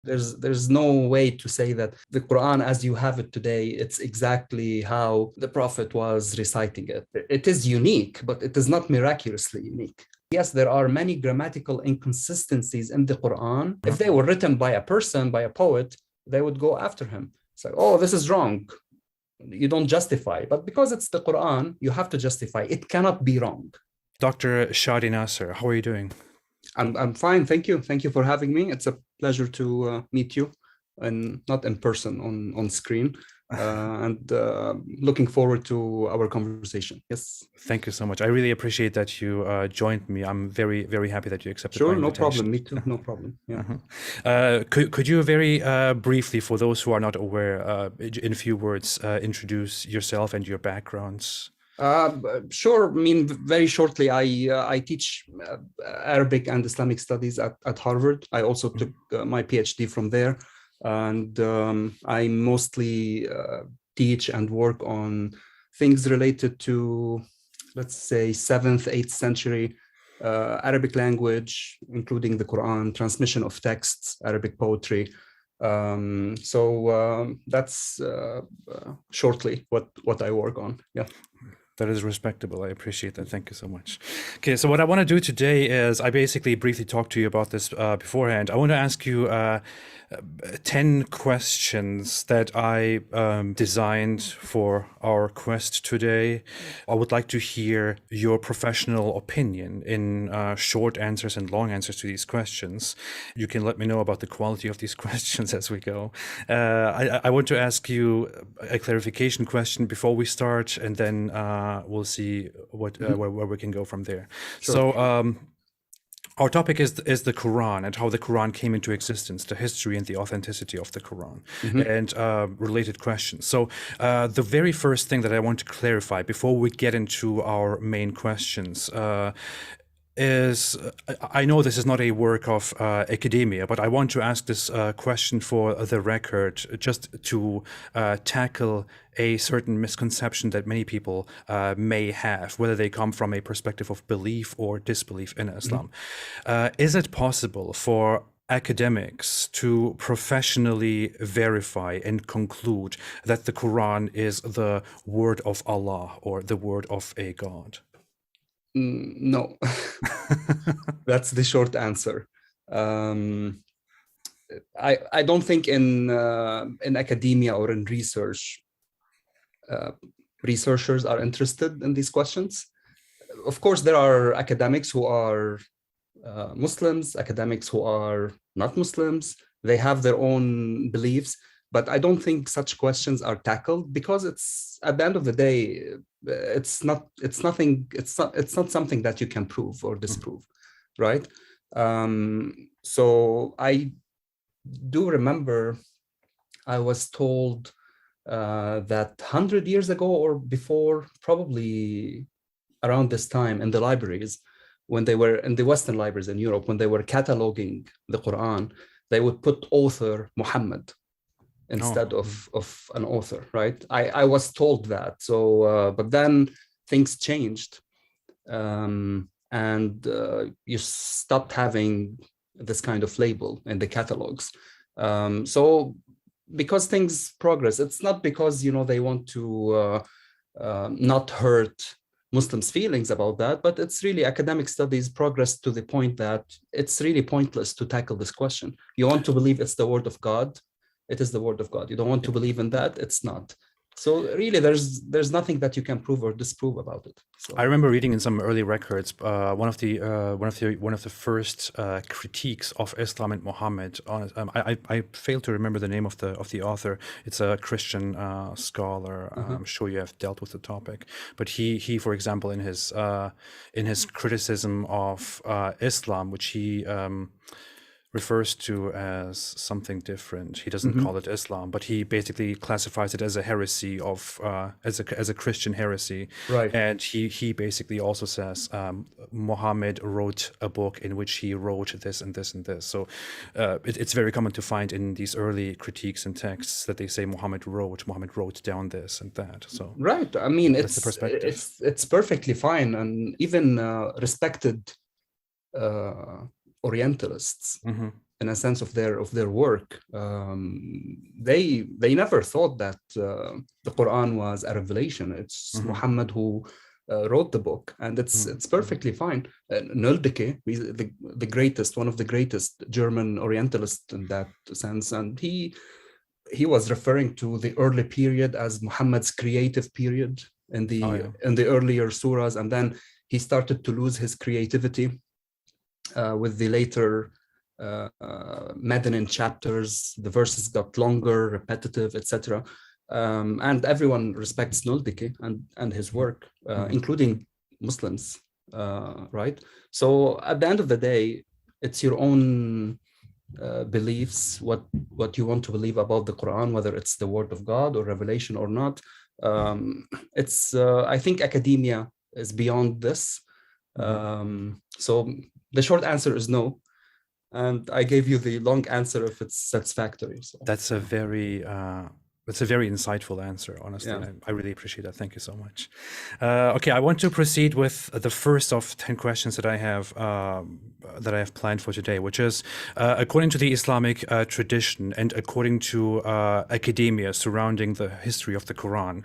There's no way to say that the Quran as you have it today, it's exactly how the Prophet was reciting it. It is unique, but it is not miraculously unique. Yes, there are many grammatical inconsistencies in the Quran. If they were written by a person, by a poet, they would go after him. It's like, oh, this is wrong. You don't justify. But because it's the Quran, you have to justify. It cannot be wrong. Dr. Shady Nasser, how are you doing? I'm fine, thank you. Thank you for having me. It's a pleasure to meet you, and not in person, on screen. And looking forward to our conversation. Yes. Thank you so much. I really appreciate that you joined me. I'm very, very happy that you accepted my invitation. Sure, no problem. Me too, no problem. Yeah. Could you very briefly, for those who are not aware, in a few words, introduce yourself and your backgrounds? Sure. I mean, very shortly, I teach Arabic and Islamic studies at Harvard. I also took my PhD from there. And I mostly teach and work on things related to, let's say, 7th, 8th century Arabic language, including the Quran, transmission of texts, Arabic poetry. So that's shortly what I work on. Yeah. That is respectable. I appreciate that. Thank you so much. Okay, so what I want to do today is I basically briefly talked to you about this beforehand. I want to ask you 10 questions that I designed for our quest today. I would like to hear your professional opinion in short answers and long answers to these questions. You can let me know about the quality of these questions as we go. I want to ask you a clarification question before we start, and then we'll see what where we can go from there. Sure. So our topic is the Quran and how the Quran came into existence, the history and the authenticity of the Quran, and related questions. So the very first thing that I want to clarify before we get into our main questions is, I know this is not a work of academia, but I want to ask this question for the record, just to tackle a certain misconception that many people may have, whether they come from a perspective of belief or disbelief in Islam. Is it possible for academics to professionally verify and conclude that the Quran is the word of Allah or the word of a God? No, that's the short answer. I don't think in academia or in research, researchers are interested in these questions. Of course, there are academics who are Muslims, academics who are not Muslims. They have their own beliefs, but I don't think such questions are tackled because it's, at the end of the day, it's not something that you can prove or disprove, right? So I do remember I was told that 100 years ago or before, probably around this time, in the libraries, when they were in the Western libraries in Europe, when they were cataloging the Quran, they would put author Muhammad instead of an author, right? I was told that. So, but then things changed, and you stopped having this kind of label in the catalogs. So, because things progress, it's not because they want to not hurt Muslims' feelings about that, but it's really academic studies progress to the point that it's really pointless to tackle this question. You want to believe it's the word of God, it is the word of God. You don't want to believe in that, it's not. So really, there's nothing that you can prove or disprove about it. So. I remember reading in some early records one of the first critiques of Islam and Muhammad. I failed to remember the name of the author. It's a Christian scholar. I'm sure you have dealt with the topic. But he for example, in his criticism of Islam, which he refers to as something different. He doesn't call it Islam, but he basically classifies it as a heresy as a Christian heresy. Right. And he basically also says Muhammad wrote a book in which he wrote this and this and this. So it's very common to find in these early critiques and texts that they say Muhammad wrote down this and that. So right. I mean, that's the perspective. It's perfectly fine, and even respected Orientalists in a sense of their work. They never thought that the Quran was a revelation. It's Muhammad who wrote the book, and it's perfectly fine. Nöldeke, the greatest, one of the greatest German Orientalists in that sense, and he was referring to the early period as Muhammad's creative period in the earlier surahs, and then he started to lose his creativity with the later Madinin chapters. The verses got longer, repetitive, etc. And everyone respects Nöldeke and his work, including Muslims, right? So at the end of the day, it's your own beliefs, what you want to believe about the Quran, whether it's the word of God or revelation or not. I think academia is beyond this. So the short answer is no. And I gave you the long answer if it's satisfactory. So. That's a very insightful answer, honestly. Yeah. I really appreciate that. Thank you so much. Okay, I want to proceed with the first of 10 questions that I have planned for today, which is, according to the Islamic tradition and according to academia surrounding the history of the Quran,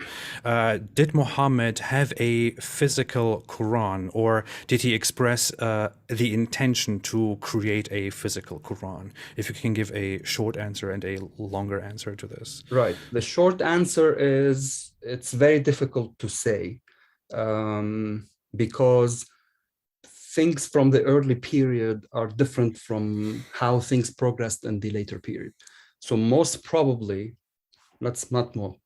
did Muhammad have a physical Quran, or did he express the intention to create a physical Quran? If you can give a short answer and a longer answer to this. Right. The short answer is it's very difficult to say because things from the early period are different from how things progressed in the later period. So most probably,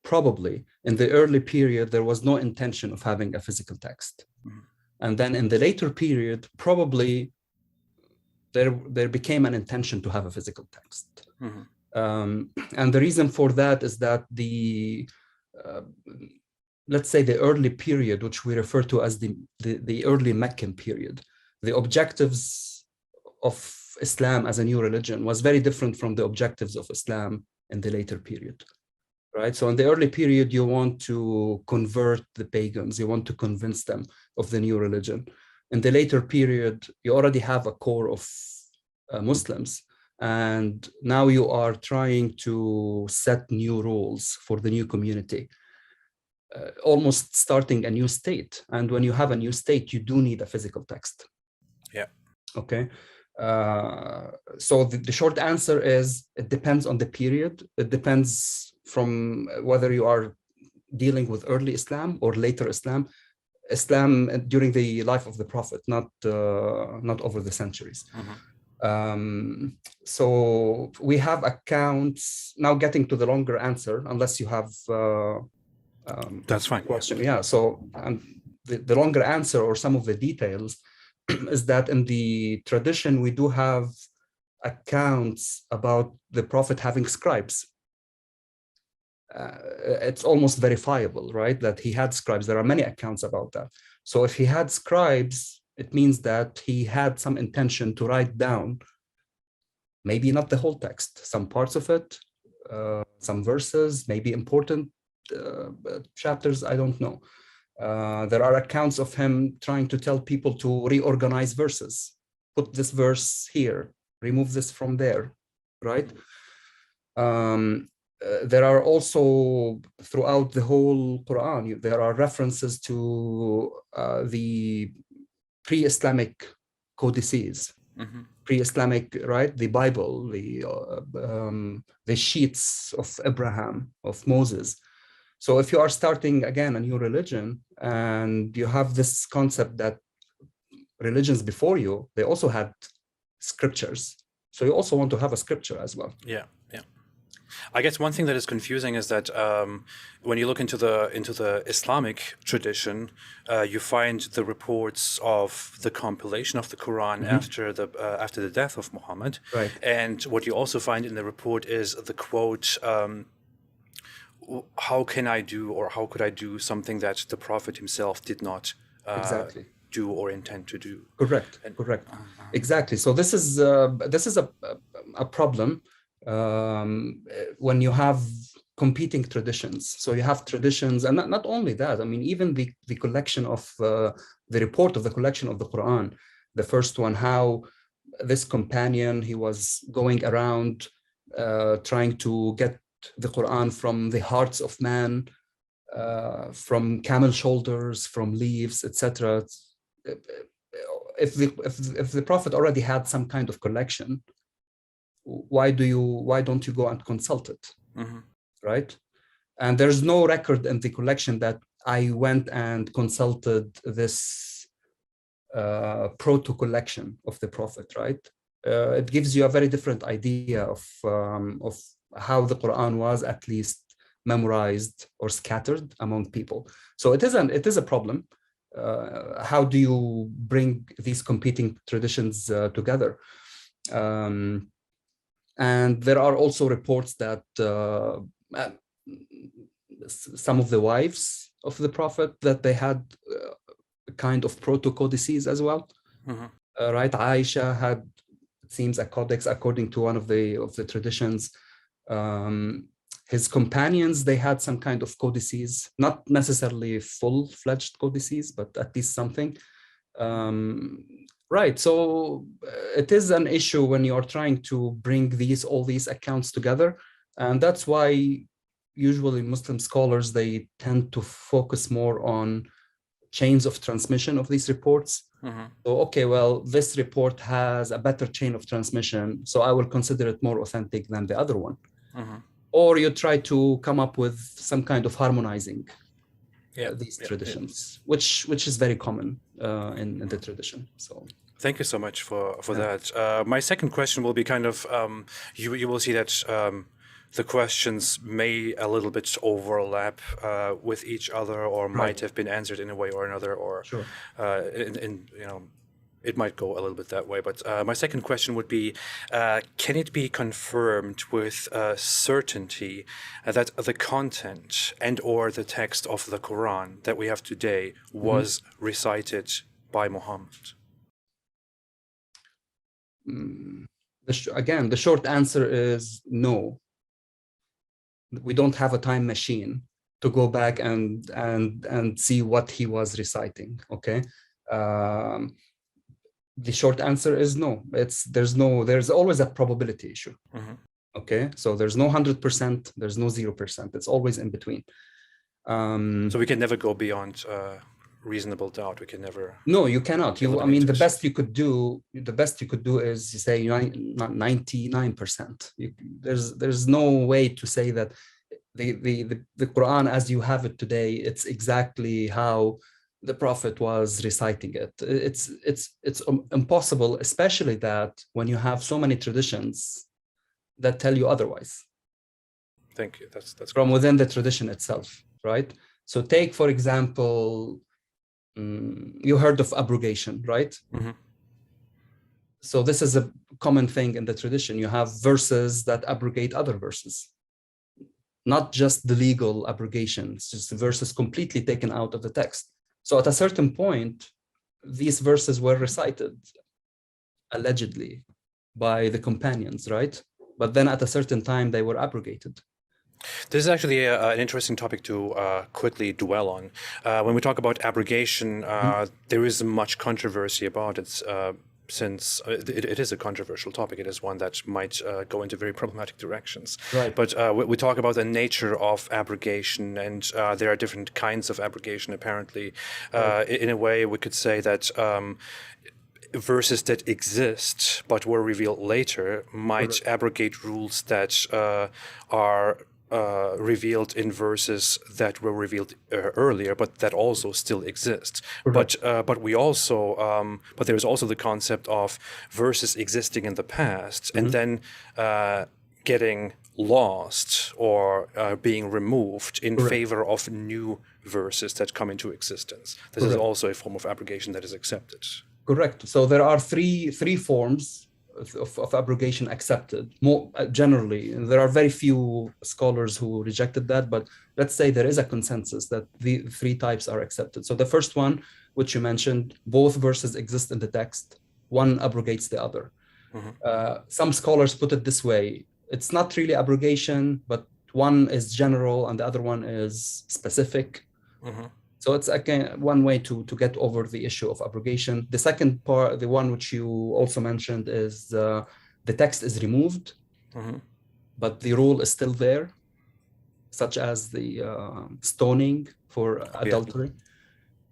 probably in the early period, there was no intention of having a physical text. And then in the later period, probably there became an intention to have a physical text. And the reason for that is that let's say the early period, which we refer to as the early Meccan period, the objectives of Islam as a new religion was very different from the objectives of Islam in the later period, right? So in the early period, you want to convert the pagans, you want to convince them of the new religion. In the later period, you already have a core of Muslims, and now you are trying to set new rules for the new community, almost starting a new state. And when you have a new state, you do need a physical text. Yeah. Okay. So the short answer is it depends on the period. It depends from whether you are dealing with early Islam or later Islam. Islam during the life of the Prophet, not over the centuries. So we have accounts now. Getting to the longer answer, unless you have that's fine. Question. Yeah. So the longer answer or some of the details is that in the tradition we do have accounts about the Prophet having scribes. It's almost verifiable, right? That he had scribes. There are many accounts about that. So if he had scribes, it means that he had some intention to write down, maybe not the whole text, some parts of it, some verses, maybe important chapters, I don't know. There are accounts of him trying to tell people to reorganize verses, put this verse here, remove this from there, right? There are also, throughout the whole Quran, there are references to the pre-Islamic codices, pre-Islamic, right? The Bible, the sheets of Abraham, of Moses. So if you are starting again a new religion and you have this concept that religions before you, they also had scriptures. So you also want to have a scripture as well. Yeah, yeah. I guess one thing that is confusing is that when you look into the Islamic tradition, you find the reports of the compilation of the Quran after the death of Muhammad. Right. And what you also find in the report is the quote, how can I do, or how could I do something that the Prophet himself did not exactly do or intend to do? Correct. Exactly. So this is a problem when you have competing traditions. So you have traditions, and not only that, I mean, even the collection of the report of the collection of the Quran, the first one, how this companion, he was going around trying to get the Quran from the hearts of man, from camel shoulders, from leaves, etc. If the Prophet already had some kind of collection, why don't you go and consult it, right? And there's no record in the collection that I went and consulted this proto collection of the Prophet, right? It gives you a very different idea of how the Quran was at least memorized or scattered among people. So it is a problem. How do you bring these competing traditions together? And there are also reports that some of the wives of the Prophet, that they had a kind of proto-codices as well. Right? Aisha had, it seems, a codex according to one of the traditions. His companions, they had some kind of codices, not necessarily full-fledged codices, but at least something. Right, so it is an issue when you are trying to bring all these accounts together, and that's why usually Muslim scholars, they tend to focus more on chains of transmission of these reports. So, okay, well, this report has a better chain of transmission, so I will consider it more authentic than the other one. Or you try to come up with some kind of harmonizing these traditions, which is very common in the tradition. So thank you so much for that. My second question will be kind of, you will see that the questions may a little bit overlap with each other, or might have been answered in a way or another, or it might go a little bit that way. But my second question would be, can it be confirmed with certainty that the content and or the text of the Quran that we have today was recited by Muhammad? Again, the short answer is no. We don't have a time machine to go back and see what he was reciting. Okay. The short answer is no. There's always a probability issue. Okay, so there's no 100%, there's no 0%. It's always in between. So we can never go beyond reasonable doubt. We can never. No, you cannot. I mean, the best you could do is you say 99%. There's no way to say that the Quran as you have it today, it's exactly how the Prophet was reciting it. It's impossible, especially that when you have so many traditions that tell you otherwise. Thank you. That's from within the tradition itself, right? So take, for example, you heard of abrogation, right? So this is a common thing in the tradition. You have verses that abrogate other verses, not just the legal abrogation, it's just the verses completely taken out of the text. So at a certain point, these verses were recited, allegedly, by the companions, right? But then at a certain time, they were abrogated. This is actually an interesting topic to quickly dwell on. When we talk about abrogation, there is much controversy about it, since it is a controversial topic. It is one that might go into very problematic directions. Right. But we talk about the nature of abrogation, and there are different kinds of abrogation, apparently. In a way, we could say that verses that exist but were revealed later might abrogate rules that are revealed in verses that were revealed earlier, but that also still exist. But we also, but there is also the concept of verses existing in the past and then getting lost or being removed in favor of new verses that come into existence. This is also a form of abrogation that is accepted. Correct. So there are three forms of abrogation accepted. More generally, there are very few scholars who rejected that, but let's say there is a consensus that the three types are accepted. So the first one, which you mentioned, both verses exist in the text, one abrogates the other. Some scholars put it this way: it's not really abrogation, but one is general and the other one is specific. So it's again one way to get over the issue of abrogation. The second part, the one which you also mentioned, is the text is removed, but the rule is still there, such as the stoning for adultery.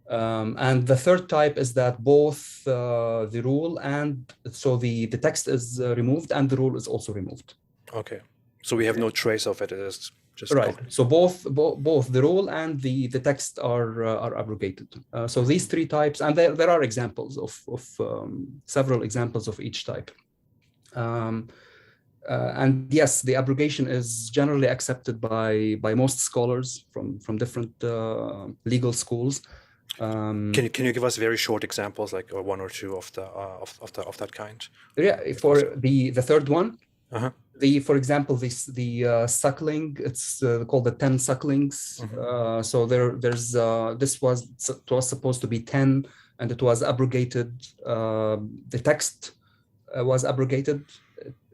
And the third type is that both the rule and so the text is removed and the rule is also removed. Okay. So we have no trace of it. It is just right. gone. So both the rule and the text are abrogated. So these three types, and there are examples of several examples of each type. And yes, the abrogation is generally accepted by most scholars from different legal schools. Can you give us very short examples, like one or two of that kind? Yeah, for the third one, for example, the suckling, it's called the 10 sucklings. So it was supposed to be 10, and it was abrogated. The text was abrogated.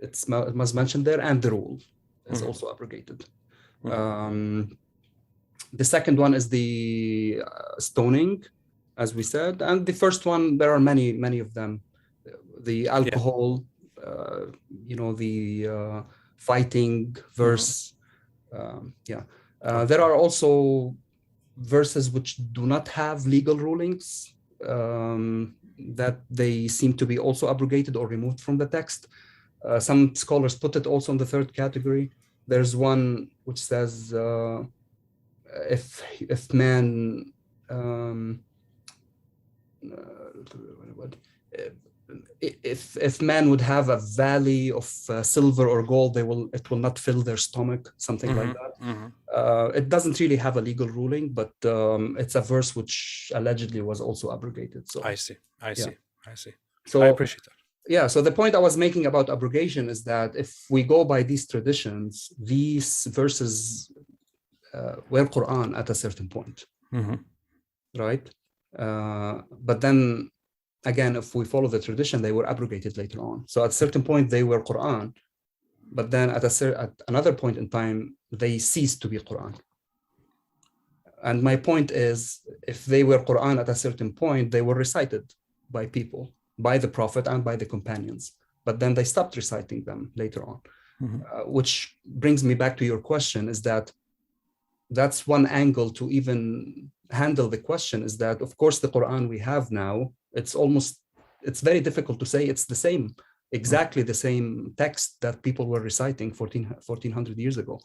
It was mentioned there, and the rule is also abrogated. The second one is the stoning, as we said, and the first one, there are many of them. The alcohol, the fighting verse. There are also verses which do not have legal rulings, that they seem to be also abrogated or removed from the text. Some scholars put it also in the third category. There's one which says if man if man would have a valley of silver or gold, it will not fill their stomach, something like that. It doesn't really have a legal ruling, but it's a verse which allegedly was also abrogated. So I see. So I appreciate that. Yeah, so the point I was making about abrogation is that if we go by these traditions, these verses were Quran at a certain point, right? But then again, if we follow the tradition, they were abrogated later on. So at a certain point, they were Quran, but then at another point in time, they ceased to be Quran. And my point is, if they were Quran at a certain point, they were recited by people, by the Prophet and by the companions. But then they stopped reciting them later on, which brings me back to your question, is that's one angle to even handle the question, is that, of course, the Quran we have now, it's very difficult to say it's the same, exactly the same text that people were reciting 1400 years ago.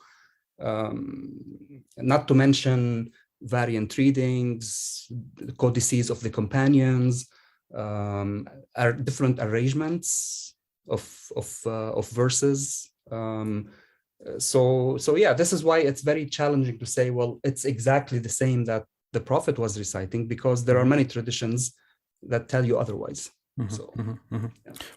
Not to mention variant readings, codices of the companions, are different arrangements of verses. So yeah, this is why it's very challenging to say, well, it's exactly the same that the Prophet was reciting, because there are many traditions that tell you otherwise.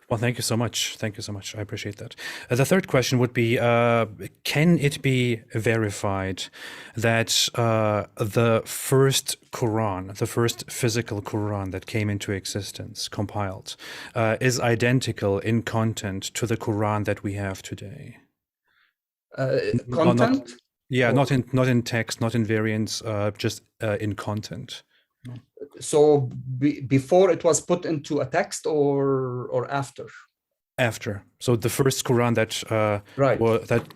Well, thank you so much. I appreciate that. The third question would be, can it be verified that the first Quran, the first physical Quran that came into existence, compiled, is identical in content to the Quran that we have today? Content? Not in text, not in variants, just in content. So before it was put into a text, or after? After. So the first Quran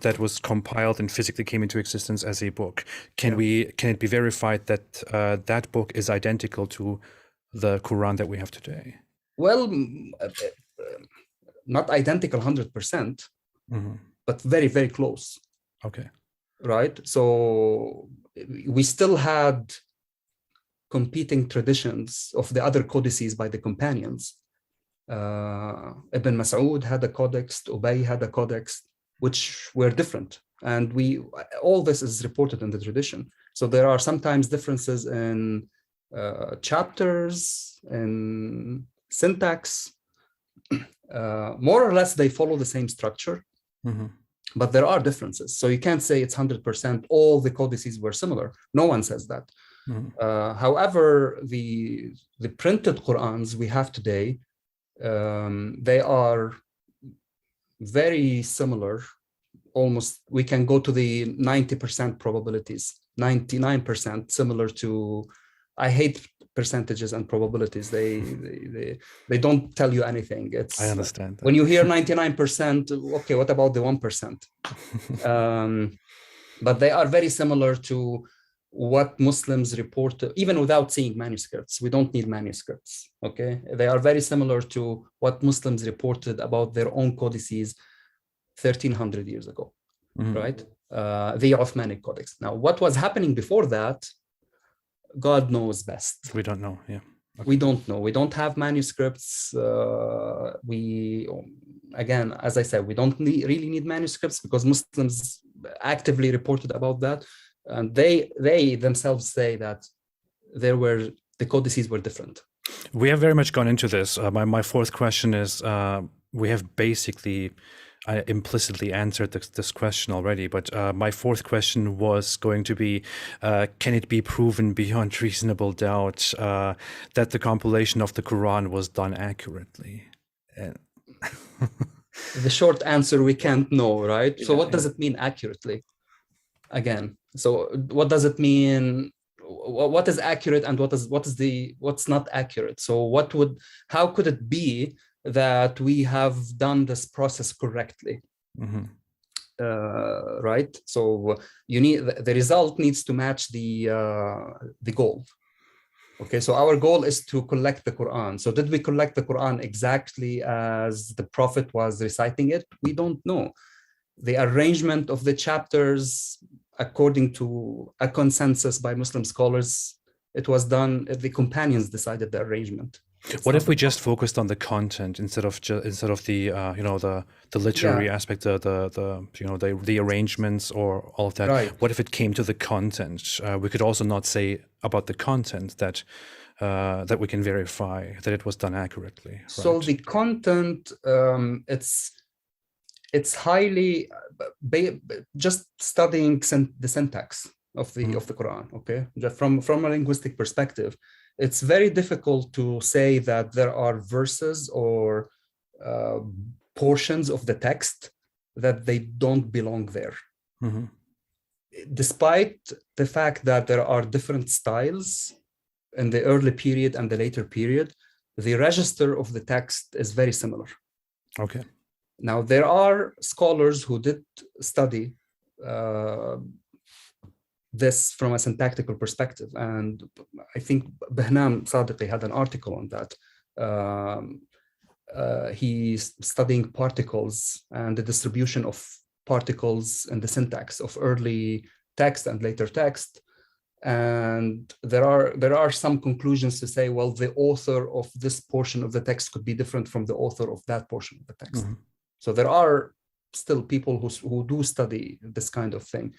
that was compiled and physically came into existence as a book. Can it be verified that that book is identical to the Quran that we have today? Well, not identical 100%, but very, very close. Okay. Right. So we still had competing traditions of the other codices by the companions. Ibn Mas'ud had a codex, Ubay had a codex, which were different. And all this is reported in the tradition. So there are sometimes differences in chapters and syntax. More or less, they follow the same structure, but there are differences. So you can't say it's 100% all the codices were similar. No one says that. However, the printed Qurans we have today, they are very similar. Almost, we can go to the 90% probabilities, 99% similar to I hate percentages and probabilities. They don't tell you anything. It's I understand that. When you hear 99%, okay, what about the 1%? But they are very similar to what Muslims report, even without seeing manuscripts. We don't need manuscripts, okay? They are very similar to what Muslims reported about their own codices 1,300 years ago, right? The Uthmanic Codex. Now, what was happening before that, God knows best. We don't know, yeah. Okay. We don't know. We don't have manuscripts. Again, as I said, we don't really need manuscripts because Muslims actively reported about that. And they themselves say that the codices were different. We have very much gone into this. My fourth question is, we have basically implicitly answered this question already, but my fourth question was going to be, can it be proven beyond reasonable doubt that the compilation of the Quran was done accurately? The short answer, we can't know, right? So what does it mean accurately? Again, so what does it mean? What is accurate and what's not accurate? So how could it be that we have done this process correctly? Right? So the result needs to match the goal. Okay, so our goal is to collect the Quran. So did we collect the Quran exactly as the Prophet was reciting it? We don't know. The arrangement of the chapters, according to a consensus by Muslim scholars, it was done. The companions decided the arrangement. What if we just focused on the content instead of the literary aspect, the arrangements or all of that? Right. What if it came to the content? We could also not say about the content that we can verify that it was done accurately. Right? So the content, it's highly just studying the syntax of the Quran. Okay, just from a linguistic perspective, it's very difficult to say that there are verses or portions of the text that they don't belong there. Despite the fact that there are different styles in the early period and the later period, the register of the text is very similar. Okay. Now, there are scholars who did study this from a syntactical perspective. And I think Behnam Sadiqi had an article on that. He's studying particles and the distribution of particles in the syntax of early text and later text. And there are some conclusions to say, well, the author of this portion of the text could be different from the author of that portion of the text. So there are still people who do study this kind of thing.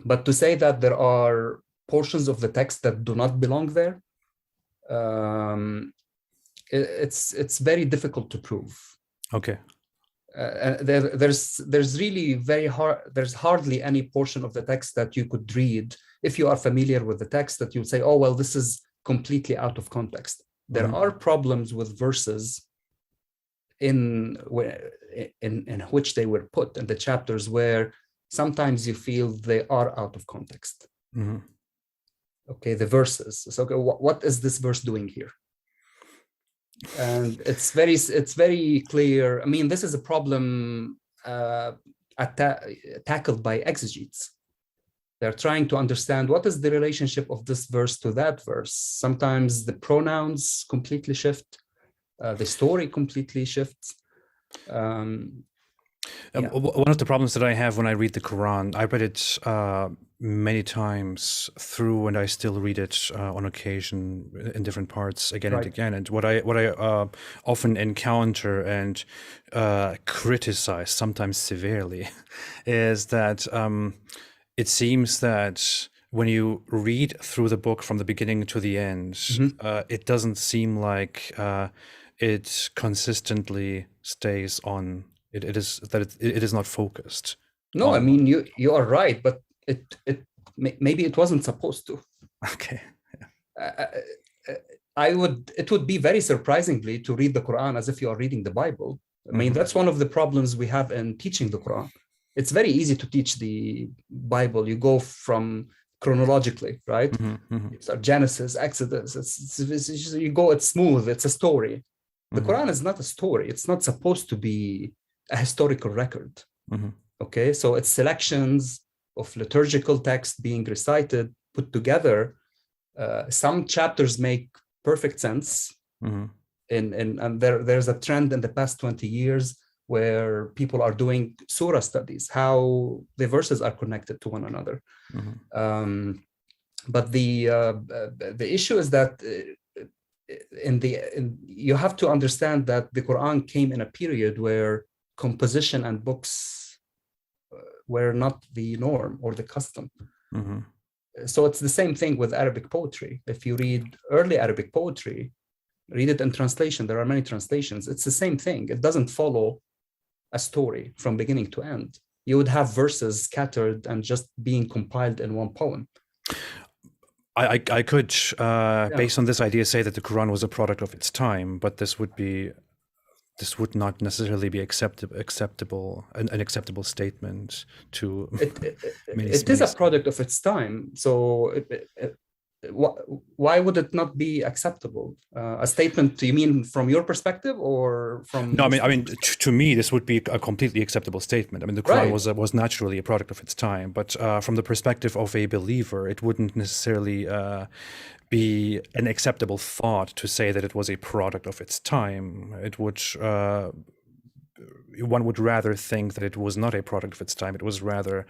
But to say that there are portions of the text that do not belong there, it's very difficult to prove. Okay. There's really there's hardly any portion of the text that you could read if you are familiar with the text that you'll say, oh, well, this is completely out of context. There are problems with verses in which they were put in the chapters where sometimes you feel they are out of context. Okay, the verses. So what is this verse doing here? And it's very clear. I mean, this is a problem tackled by exegetes. They're trying to understand what is the relationship of this verse to that verse. Sometimes the pronouns completely shift. The story completely shifts. One of the problems that I have when I read the Quran, I read it many times through, and I still read it on occasion in different parts again and again. And what I often encounter and criticize, sometimes severely, is that it seems that when you read through the book from the beginning to the end, it doesn't seem like it consistently stays on. It is not focused. No, I mean you are right, but maybe it wasn't supposed to. Okay. It would be very surprisingly to read the Quran as if you are reading the Bible. I mean, that's one of the problems we have in teaching the Quran. It's very easy to teach the Bible. You go from chronologically, right? Mm-hmm. It's Genesis, Exodus. You go, it's smooth. It's a story. The Quran is not a story. It's not supposed to be a historical record. Okay, so it's selections of liturgical text being recited, put together. Some chapters make perfect sense. And there's a trend in the past 20 years where people are doing surah studies, how the verses are connected to one another. But the issue is that you have to understand that the Quran came in a period where composition and books were not the norm or the custom. So it's the same thing with Arabic poetry. If you read early Arabic poetry, read it in translation. There are many translations. It's the same thing. It doesn't follow a story from beginning to end. You would have verses scattered and just being compiled in one poem. I could, based on this idea, say that the Quran was a product of its time, but this would not necessarily be an acceptable statement to many. It is a product of its time. So why would it not be acceptable? A statement, you mean from your perspective or from? No, I mean, to me, this would be a completely acceptable statement. I mean, the Quran was naturally a product of its time, but from the perspective of a believer, it wouldn't necessarily be an acceptable thought to say that it was a product of its time. It would. One would rather think that it was not a product of its time. It was rather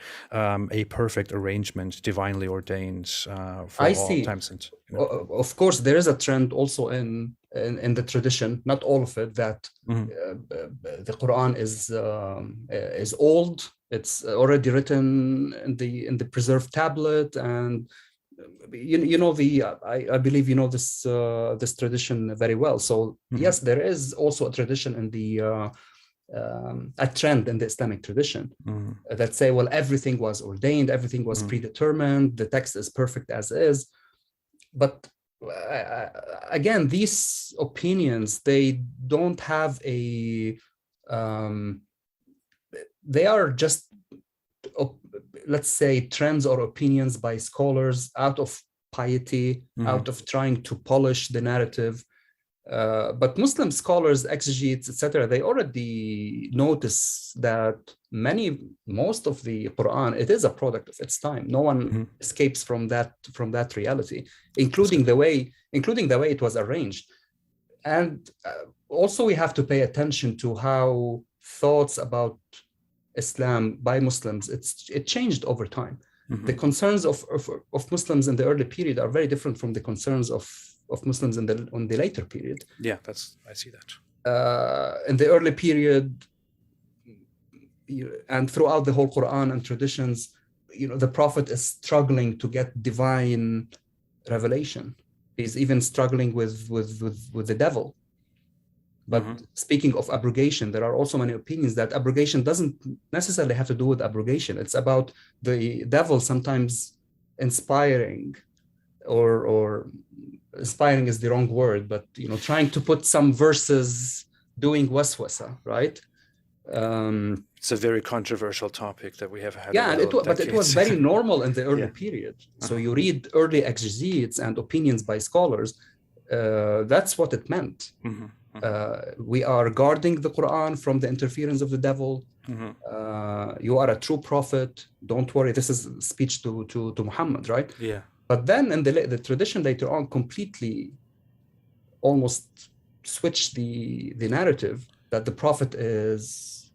a perfect arrangement, divinely ordained for all times. And, of course, there is a trend also in the tradition, not all of it, that the Quran is old. It's already written in the preserved tablet, and you know I believe you know this tradition very well. So yes, there is also a tradition in the a trend in the Islamic tradition that say, well, everything was ordained, everything was predetermined, the text is perfect as is. But again, these opinions, they don't have a they are just, let's say, trends or opinions by scholars out of piety, out of trying to polish the narrative. But Muslim scholars, exegetes, etc., they already notice that most of the Quran, it is a product of its time. No one escapes from that reality, including the way it was arranged. And also, we have to pay attention to how thoughts about Islam by Muslims it changed over time. The concerns of Muslims in the early period are very different from the concerns of Muslims in the later period. Yeah, I see that. In the early period, and throughout the whole Quran and traditions, the Prophet is struggling to get divine revelation. He's even struggling with the devil. But speaking of abrogation, there are also many opinions that abrogation doesn't necessarily have to do with abrogation. It's about the devil sometimes inspiring, or inspiring is the wrong word, but trying to put some verses, doing waswasa, right? It's a very controversial topic that we have had. Yeah, but it was very normal in the early period. So you read early exegetes and opinions by scholars. That's what it meant. We are guarding the Quran from the interference of the devil. You are a true prophet. Don't worry. This is speech to Muhammad, right? Yeah. But then in the tradition later on completely almost switched the narrative that the prophet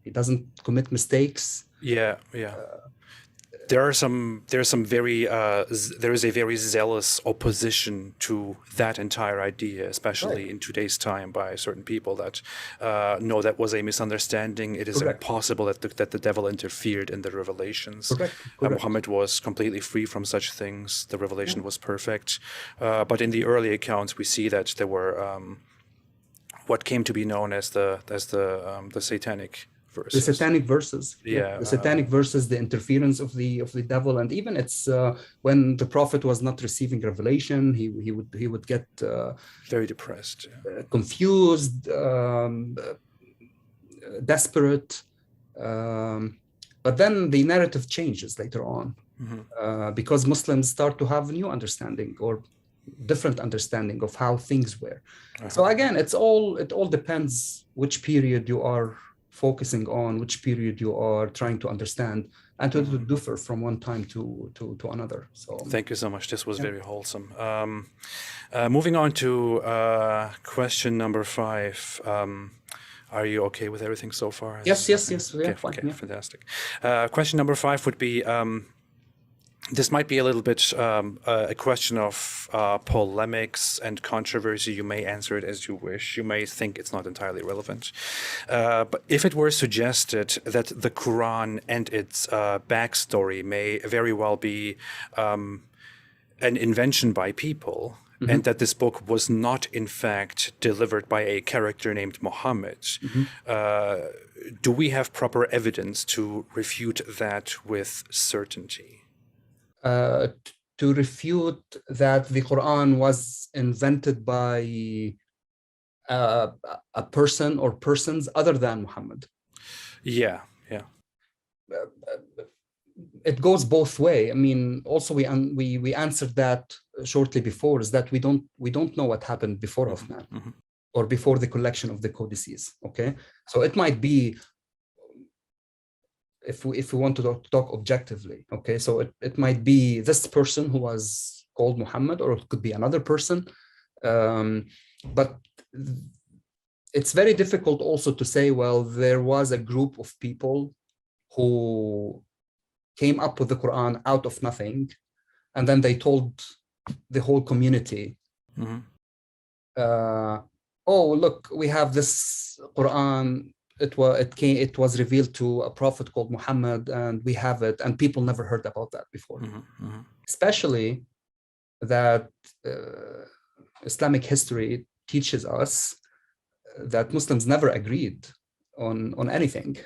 he doesn't commit mistakes. Yeah. There is a very zealous opposition to that entire idea, especially in today's time, by certain people that no, that was a misunderstanding. It is impossible that the devil interfered in the revelations. Correct. Muhammad was completely free from such things. The revelation was perfect. But in the early accounts, we see that there were what came to be known as the satanic verses. The satanic verses. The satanic verses, the interference of the devil, and even it's when the prophet was not receiving revelation, he would get very depressed, confused, desperate. But then the narrative changes later on because Muslims start to have new understanding or different understanding of how things were. So again, it all depends which period you are focusing on, which period you are trying to understand, and to differ from one time to another. So thank you so much. This was very wholesome. Moving on to question number 5. Are you okay with everything so far? Yes. Okay, Fine, okay, fantastic. Question number 5 would be, this might be a little bit a question of polemics and controversy. You may answer it as you wish. You may think it's not entirely relevant. But if it were suggested that the Quran and its backstory may very well be an invention by people, and that this book was not, in fact, delivered by a character named Muhammad, do we have proper evidence to refute that with certainty? To refute that the Quran was invented by a person or persons other than Muhammad. Yeah. It goes both way. I mean, also we answered that shortly before, is that we don't know what happened before Uthman or before the collection of the codices. Okay, so it might be, if we want to talk objectively, okay, so it might be this person who was called Muhammad, or it could be another person, but it's very difficult also to say, well, there was a group of people who came up with the Quran out of nothing, and then they told the whole community, oh, look, we have this Quran. It was revealed to a prophet called Muhammad, and we have it, and people never heard about that before. Especially that Islamic history teaches us that Muslims never agreed on anything,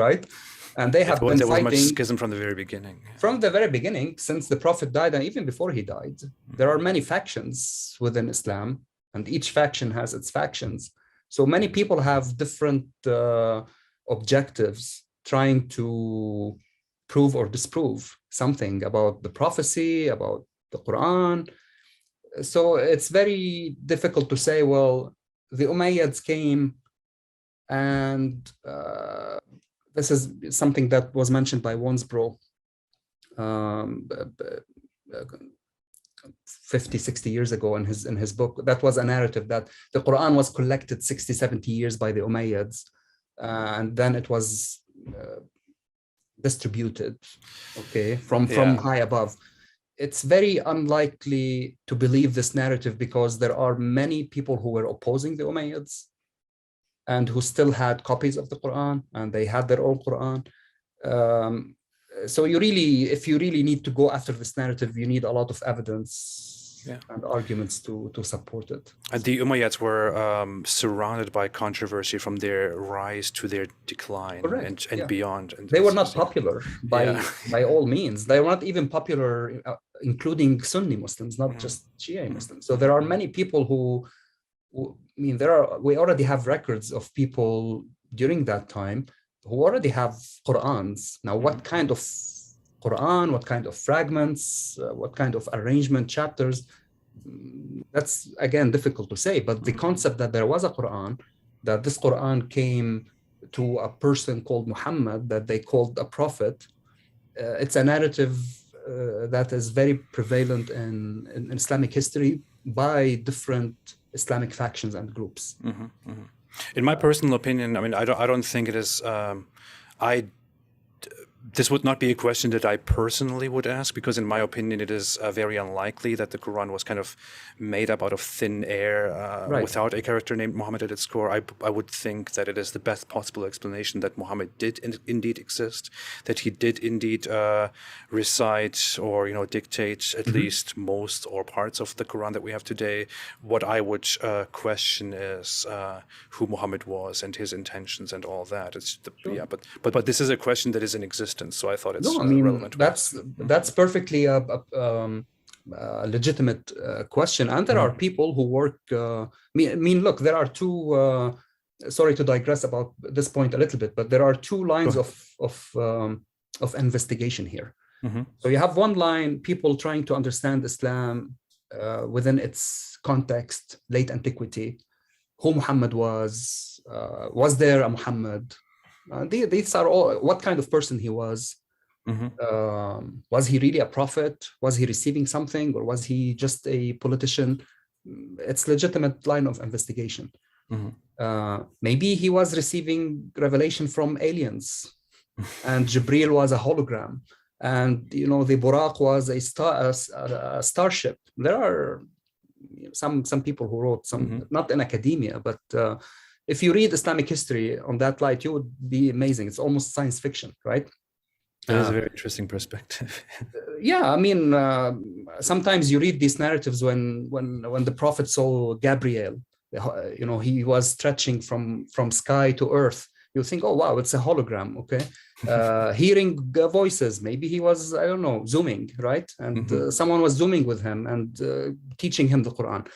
right? And they have been there was fighting much schism from the very beginning. From the very beginning, since the Prophet died, and even before he died, there are many factions within Islam, and each faction has its factions. So many people have different objectives, trying to prove or disprove something about the prophecy, about the Quran. So it's very difficult to say, well, the Umayyads came, and this is something that was mentioned by Wansbrough 50, 60 years ago in his book. That was a narrative that the Quran was collected 60, 70 years by the Umayyads, and then it was distributed, okay, from high above. It's very unlikely to believe this narrative, because there are many people who were opposing the Umayyads and who still had copies of the Quran, and they had their own Quran. So if you really need to go after this narrative, you need a lot of evidence and arguments to support it. And the Umayyads were surrounded by controversy from their rise to their decline. Correct. and beyond. And they were not popular by all means. They were not even popular, including Sunni Muslims, not just Shia Muslims. So there are many people who I mean, we already have records of people during that time who already have Qurans. Now, what kind of Quran, what kind of fragments, what kind of arrangement, chapters, that's again difficult to say. But the concept that there was a Quran, that this Quran came to a person called Muhammad, that they called a prophet, it's a narrative that is very prevalent in Islamic history by different Islamic factions and groups. In my personal opinion, I mean, I don't think it is. This would not be a question that I personally would ask, because in my opinion, it is very unlikely that the Quran was kind of made up out of thin air without a character named Muhammad at its core. I would think that it is the best possible explanation that Muhammad did indeed exist, that he did indeed recite or dictate at least most or parts of the Quran that we have today. What I would question is who Muhammad was and his intentions and all that. But this is a question that is in existence. So I thought it's relevant. That's perfectly a legitimate question, and there are people who work. Look, there are two sorry to digress about this point a little bit, but there are two lines of investigation here. So you have one line, people trying to understand Islam within its context, late antiquity, who Muhammad was there a Muhammad? These are all, what kind of person he was. Was he really a prophet? Was he receiving something, or was he just a politician? It's legitimate line of investigation. Maybe he was receiving revelation from aliens, and Jibril was a hologram, and the Buraq was a starship. There are some people who wrote some, not in academia, but if you read Islamic history on that light, you would be amazing. It's almost science fiction, right? That is a very interesting perspective. Yeah, I mean, sometimes you read these narratives when the prophet saw Gabriel, he was stretching from sky to earth. You think, oh wow, it's a hologram, okay? Hearing voices, maybe he was, I don't know, zooming, right? And someone was zooming with him and teaching him the Quran.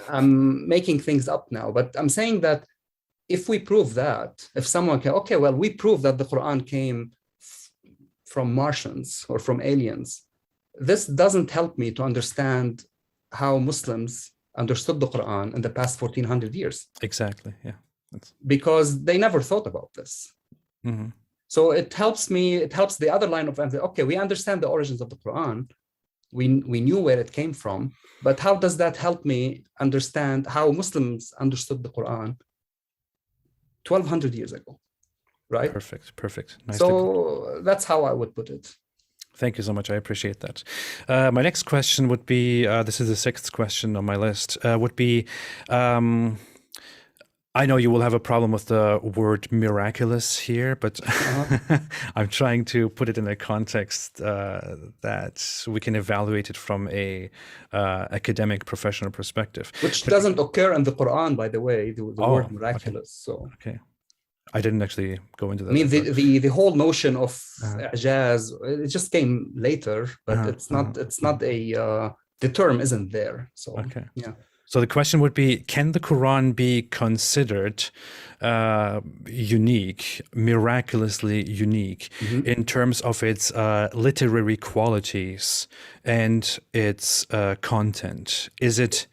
I'm making things up now, but I'm saying that if we prove that, if someone can, okay, well, we prove that the Quran came from Martians or from aliens, this doesn't help me to understand how Muslims understood the Quran in the past 1400 years. Exactly, yeah. Because they never thought about this. So it helps the other line of emphasis. Okay, we understand the origins of the Quran. We knew where it came from, but how does that help me understand how Muslims understood the Quran 1200 years ago? Right? Perfect. Nice. So that's how I would put it. Thank you so much. I appreciate that. My next question would be, this is the sixth question on my list, would be, I know you will have a problem with the word miraculous here, but I'm trying to put it in a context that we can evaluate it from a academic, professional perspective. Which doesn't occur in the Quran, by the way, the word miraculous. Okay. I didn't actually go into that. I mean, the whole notion of ijaz, it just came later, but it's not a, the term isn't there. So, yeah. So the question would be, can the Quran be considered unique, miraculously unique, in terms of its literary qualities and its content? Is it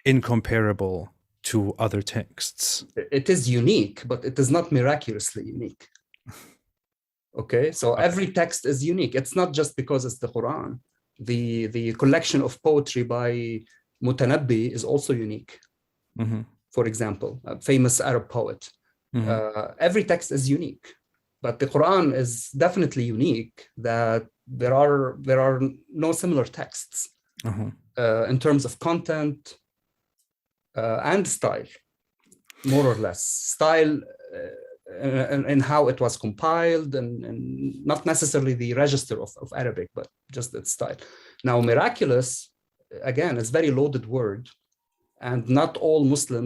incomparable to other texts? It is unique, but it is not miraculously unique. Okay, so every text is unique. It's not just because it's the Quran. The collection of poetry by Mutanabbi is also unique. For example, a famous Arab poet. Every text is unique, but the Quran is definitely unique. That there are no similar texts in terms of content and style, more or less. Style and how it was compiled, and not necessarily the register of Arabic, but just its style. Now, miraculous, again, is a very loaded word, and not all Muslim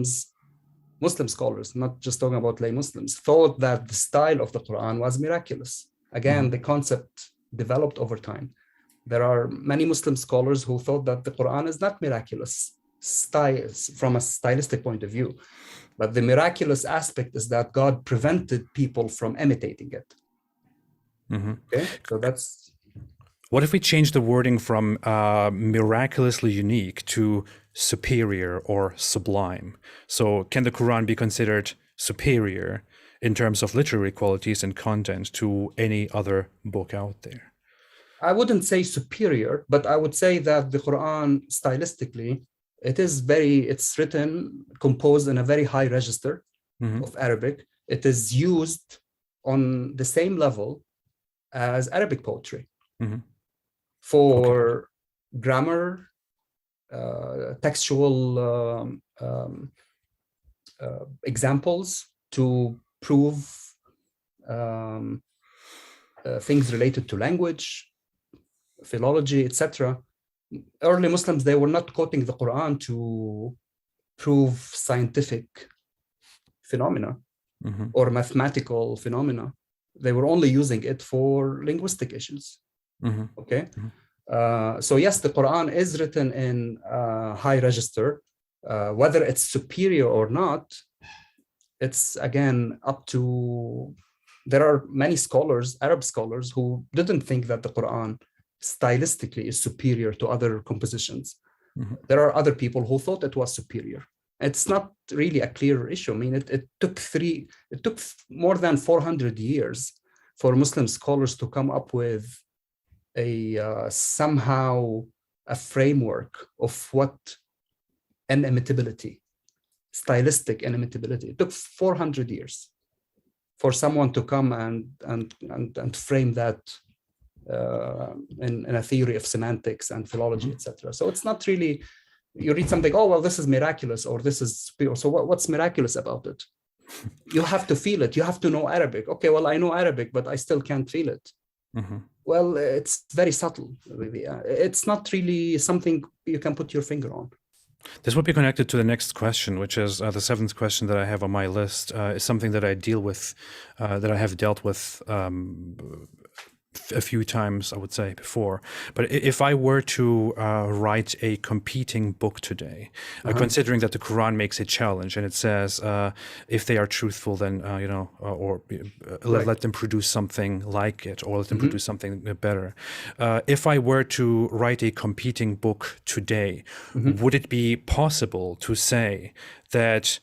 scholars, not just talking about lay Muslims, thought that the style of the Quran was miraculous. Again, the concept developed over time. There are many Muslim scholars who thought that the Quran is not miraculous from a stylistic point of view, but the miraculous aspect is that God prevented people from imitating it. Okay, so that's. What if we change the wording from miraculously unique to superior or sublime? So can the Quran be considered superior in terms of literary qualities and content to any other book out there? I wouldn't say superior, but I would say that the Quran stylistically, it's written, composed in a very high register of Arabic. It is used on the same level as Arabic poetry. For grammar, textual examples to prove things related to language, philology, etc. Early Muslims, they were not quoting the Quran to prove scientific phenomena or mathematical phenomena. They were only using it for linguistic issues. Okay. So yes, the Quran is written in high register. Whether it's superior or not, it's again up to, there are many scholars, Arab scholars, who didn't think that the Quran stylistically is superior to other compositions. There are other people who thought it was superior. It's not really a clear issue. I mean, it took more than 400 years for Muslim scholars to come up with somehow a framework of what inimitability, stylistic inimitability. It took 400 years for someone to come and frame that in a theory of semantics and philology, etc. So it's not really, you read something, oh, well, this is miraculous, or this is superior. So what's miraculous about it? You have to feel it. You have to know Arabic. Okay, well, I know Arabic, but I still can't feel it. Well, it's very subtle. Really. It's not really something you can put your finger on. This would be connected to the next question, which is the seventh question that I have on my list. Is something that I deal with, that I have dealt with a few times, I would say, before. But if I were to write a competing book today, considering that the Quran makes a challenge and it says if they are truthful, then let them produce something like it, or let them produce something better. If I were to write a competing book today, would it be possible to say that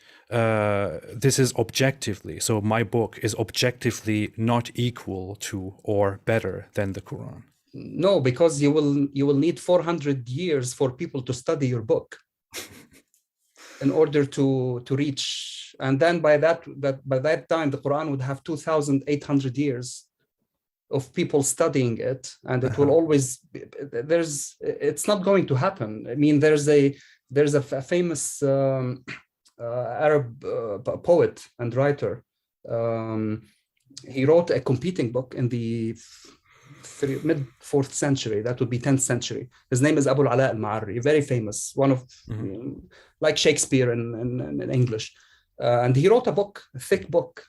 this is objectively, so my book is objectively not equal to or better than the Quran? No, because you will need 400 years for people to study your book in order to reach, and then by that time the Quran would have 2,800 years of people studying it, and it will always it's not going to happen. I mean, there's a famous Arab poet and writer. He wrote a competing book in the mid 4th century. That would be 10th century. His name is Abu al-Ala al-Ma'arri, very famous, one of like Shakespeare in English. And he wrote a book, a thick book,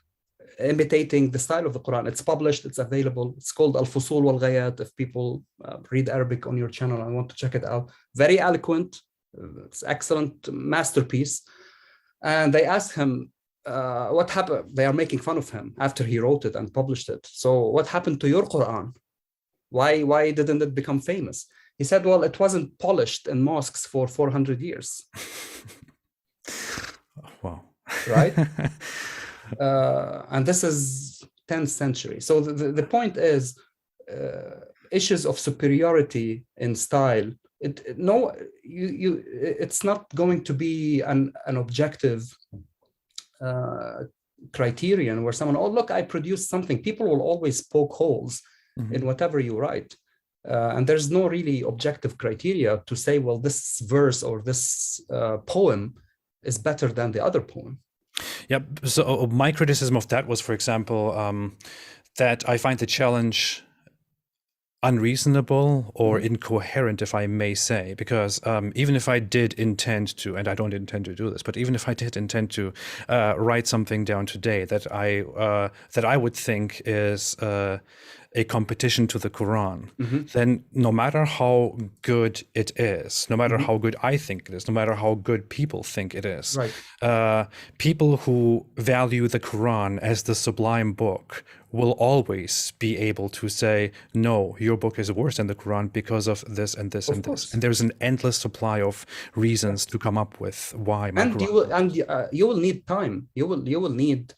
imitating the style of the Quran. It's published, it's available. It's called Al-Fusul wal-Ghayat. If people read Arabic on your channel and want to check it out, very eloquent. It's excellent masterpiece. And they asked him, what happened? They are making fun of him after he wrote it and published it. So what happened to your Quran? Why didn't it become famous? He said, well, it wasn't polished in mosques for 400 years. Wow. Right? And this is 10th century. So the point is, issues of superiority in style, it's not going to be an objective criterion where someone, oh, look, I produced something. People will always poke holes in whatever you write. And there's no really objective criteria to say, well, this verse or this poem is better than the other poem. Yeah. So my criticism of that was, for example, that I find the challenge unreasonable or incoherent, if I may say, because even if I did intend to, and I don't intend to do this, but even if I did intend to write something down today that I would think is a competition to the Quran, then no matter how good it is, no matter how good I think it is, no matter how good people think it is, people who value the Quran as the sublime book will always be able to say, no, your book is worse than the Quran because of this and this and this. And there's an endless supply of reasons to come up with why my Quran. You will need time. You will need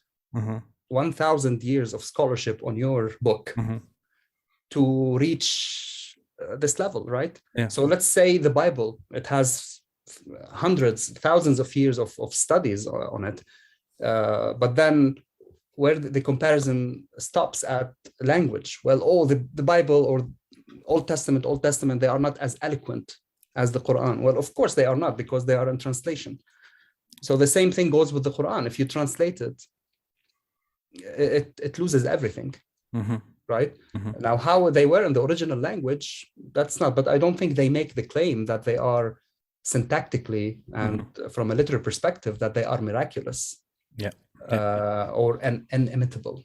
1,000 years of scholarship on your book to reach this level, right? Yeah. So let's say the Bible, it has hundreds, thousands of years of studies on it. But then where the comparison stops at language. Well, the Bible or Old Testament, they are not as eloquent as the Quran. Well, of course they are not, because they are in translation. So the same thing goes with the Quran. If you translate it, it loses everything, right? Now, how they were in the original language, that's not, but I don't think they make the claim that they are syntactically and from a literary perspective that they are miraculous. Or inimitable.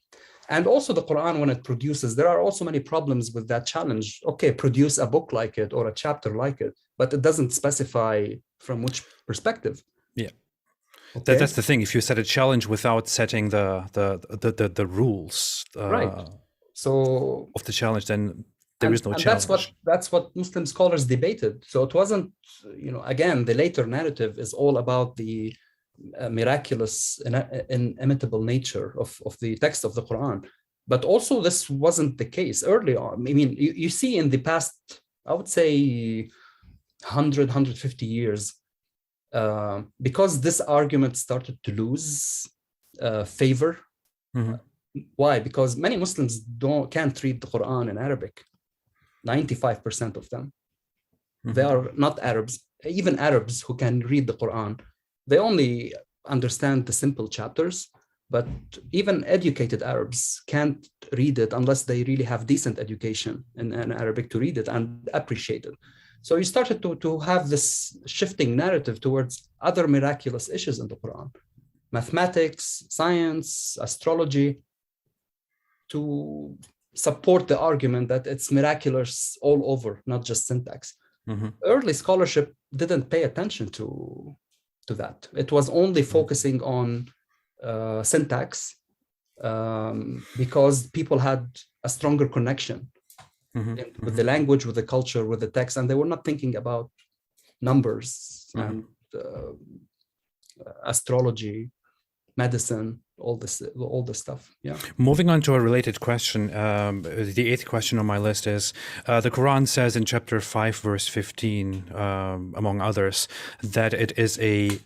And also the Quran, when it produces, there are also many problems with that challenge. Okay, produce a book like it or a chapter like it, but it doesn't specify from which perspective. Yeah. Okay. That's the thing. If you set a challenge without setting the rules Right. So of the challenge, then there is no and challenge. that's what Muslim scholars debated. So it wasn't, again, the later narrative is all about the miraculous, inimitable nature of the text of the Quran. But also, this wasn't the case early on. I mean, you see in the past, I would say 100, 150 years, because this argument started to lose favor. Mhm. Why? Because many Muslims can't read the Quran in Arabic. 95% of them. They are not Arabs. Even Arabs who can read the Quran, they only understand the simple chapters. But even educated Arabs can't read it unless they really have decent education in Arabic to read it and appreciate it. So you started to have this shifting narrative towards other miraculous issues in the Quran, mathematics, science, astrology, to support the argument that it's miraculous all over, not just syntax. Early scholarship didn't pay attention to that. It was only focusing on syntax because people had a stronger connection with the language, with the culture, with the text, and they were not thinking about numbers and astrology, medicine, all this stuff. Yeah. Moving on to a related question, the eighth question on my list is, the Quran says in chapter 5, verse 15, among others, that it is a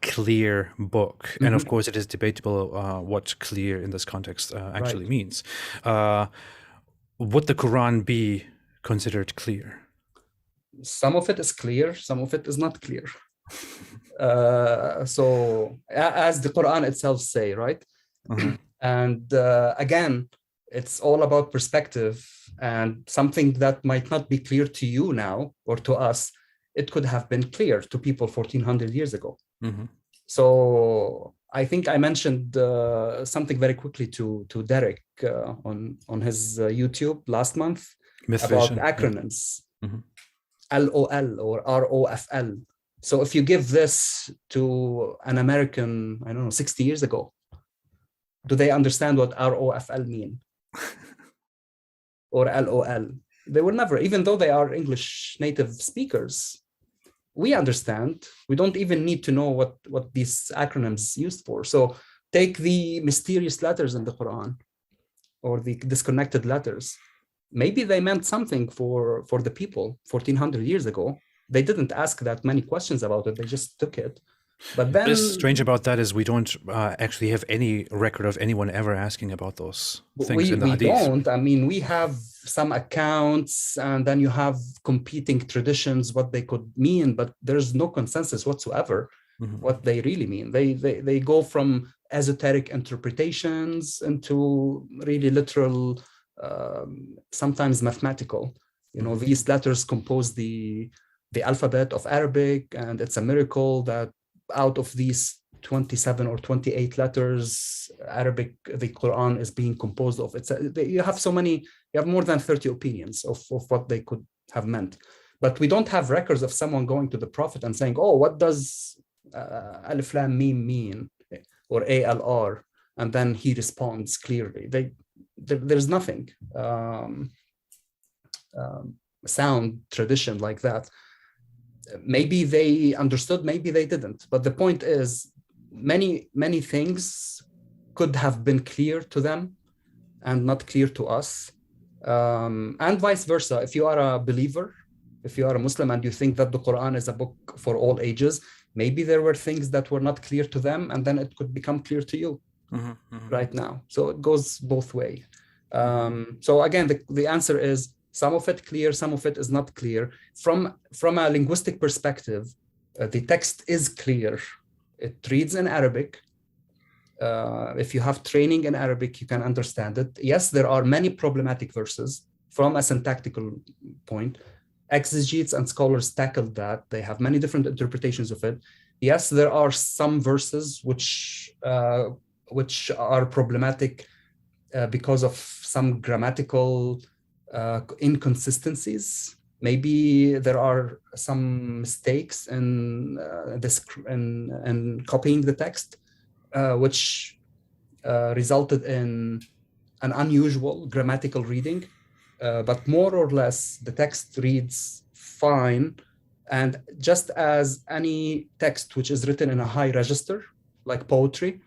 clear book. And of course, it is debatable what clear in this context actually means. Would the Quran be considered clear? Some of it is clear, some of it is not clear. So as the Quran itself say, right? And again, it's all about perspective, and something that might not be clear to you now or to us, it could have been clear to people 1400 years ago. So I think I mentioned something very quickly to Derek on his YouTube last month about acronyms. LOL or ROFL. So if you give this to an American, I don't know, 60 years ago, do they understand what ROFL mean? Or LOL? They will never, even though they are English native speakers. We understand. We don't even need to know what these acronyms used for. So take the mysterious letters in the Quran or the disconnected letters. Maybe they meant something for the people 1400 years ago. They didn't ask that many questions about it. They just took it. But then, what's strange about that is we don't actually have any record of anyone ever asking about those things in the we Hadith. don't. I mean, we have some accounts, and then you have competing traditions, what they could mean, but there's no consensus whatsoever what they really mean. They go from esoteric interpretations into really literal, sometimes mathematical. These letters compose the alphabet of Arabic, and it's a miracle that out of these 27 or 28 letters, Arabic, the Quran is being composed of. You have more than 30 opinions of what they could have meant. But we don't have records of someone going to the Prophet and saying, oh, what does Alif Lam Mim mean? Or ALR? And then he responds clearly. There's nothing. Sound tradition like that. Maybe they understood, maybe they didn't. But the point is, many things could have been clear to them and not clear to us. And vice versa. If you are a believer, if you are a Muslim and you think that the Quran is a book for all ages, maybe there were things that were not clear to them, and then it could become clear to you right now. So it goes both ways. So again, the answer is, some of it clear, some of it is not clear. From a linguistic perspective, the text is clear. It reads in Arabic. If you have training in Arabic, you can understand it. Yes, there are many problematic verses from a syntactical point. Exegetes and scholars tackled that. They have many different interpretations of it. Yes, there are some verses which are problematic because of some grammatical inconsistencies. Maybe there are some mistakes in copying the text, which resulted in an unusual grammatical reading, but more or less the text reads fine. And just as any text which is written in a high register, like poetry,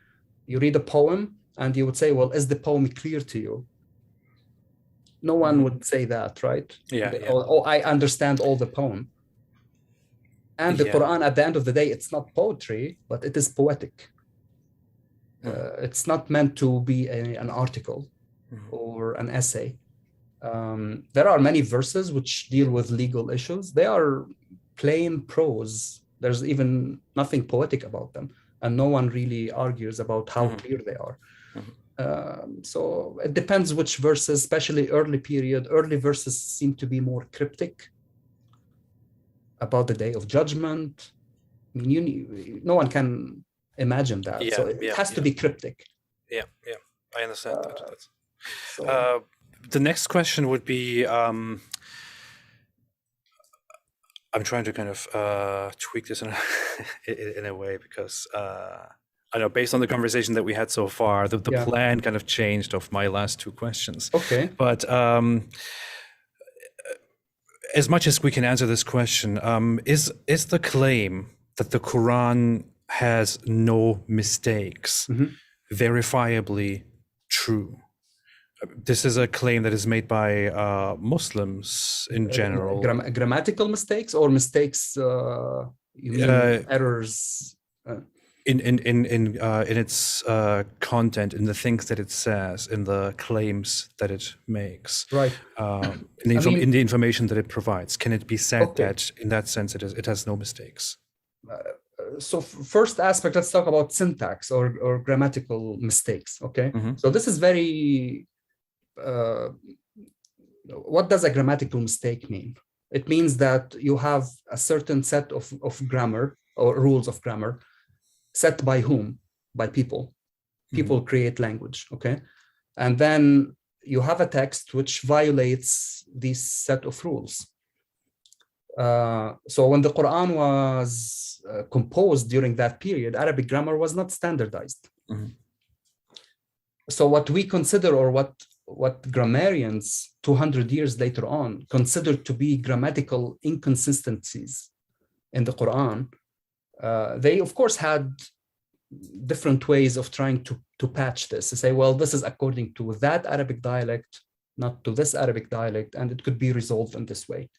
you read a poem and you would say, well, is the poem clear to you? No one would say that, right? Yeah. Oh, I understand all the poem. And the Quran, at the end of the day, it's not poetry, but it is poetic. It's not meant to be an article or an essay. There are many verses which deal with legal issues. They are plain prose. There's even nothing poetic about them. And no one really argues about how clear they are. So it depends which verses, especially early period. Early verses seem to be more cryptic about the day of judgment. I mean, no one can imagine that. So it has to be cryptic. Yeah, I understand that. The next question would be, I'm trying to kind of tweak this in a way, because I know, based on the conversation that we had so far, the plan kind of changed of my last two questions. Okay. But as much as we can answer this question, is the claim that the Quran has no mistakes verifiably true? This is a claim that is made by Muslims in general. Grammatical mistakes or mistakes, you mean errors? In its content, in the things that it says, in the claims that it makes, right? In the information that it provides, can it be said that in that sense it has no mistakes? So first aspect, let's talk about syntax or grammatical mistakes. Okay, so this is very. What does a grammatical mistake mean? It means that you have a certain set of grammar or rules of grammar set by whom? By people. People create language, okay? And then you have a text which violates this set of rules. So when the Quran was composed during that period, Arabic grammar was not standardized. So what we consider, or what grammarians 200 years later on considered to be grammatical inconsistencies in the Quran, they of course had different ways of trying to patch this, to say, well, this is according to that Arabic dialect, not to this Arabic dialect, and it could be resolved in this way.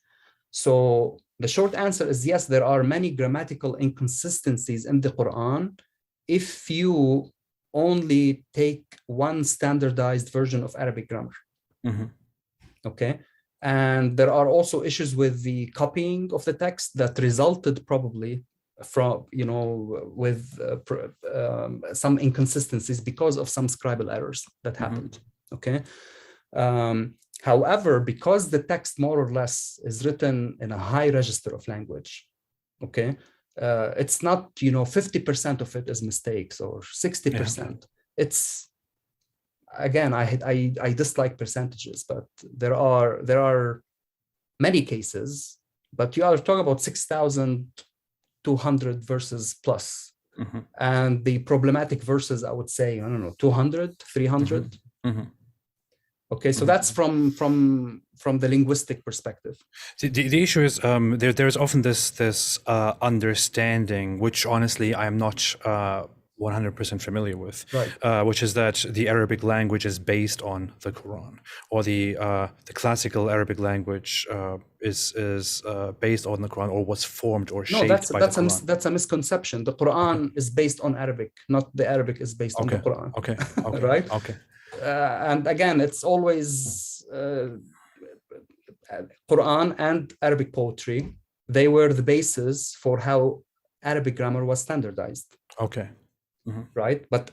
So the short answer is yes, there are many grammatical inconsistencies in the Quran if you only take one standardized version of Arabic grammar. Okay. And there are also issues with the copying of the text that resulted probably from, with some inconsistencies because of some scribal errors that happened. Okay. However, because the text more or less is written in a high register of language, okay, it's not 50% of it is mistakes or 60%. It's, again, I dislike percentages, but there are many cases, but you are talking about 6,200 verses plus, and the problematic verses, I would say, I don't know, 200, 300. Okay, so that's from the linguistic perspective. The issue is there's often this understanding, which honestly I am not 100% familiar with, right. Which is that the Arabic language is based on the Quran, or the classical Arabic language is based on the Quran, or was formed or shaped by the Quran. That's a misconception. The Quran is based on Arabic, not the Arabic is based on the Quran. Okay. Right? Okay. And again, it's always Quran and Arabic poetry. They were the basis for how Arabic grammar was standardized. Okay. Right, but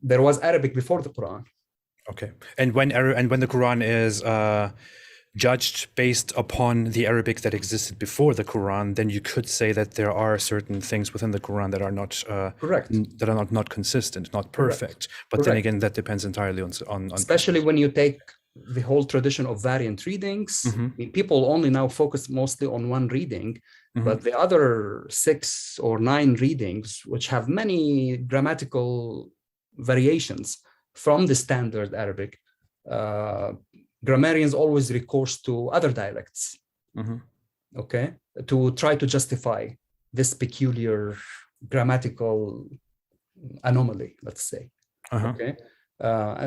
there was Arabic before the Quran. Okay, and when the Quran is judged based upon the Arabic that existed before the Quran, then you could say that there are certain things within the Quran that are not correct, that are not consistent, not perfect. But then again, that depends entirely on especially when you take the whole tradition of variant readings. Mm-hmm. I mean, people only now focus mostly on one reading, Mm-hmm. but the other 6 or 9 readings, which have many grammatical variations from the standard Arabic, grammarians always recourse to other dialects, Mm-hmm. okay, to try to justify this peculiar grammatical anomaly, let's say. Uh-huh. Okay.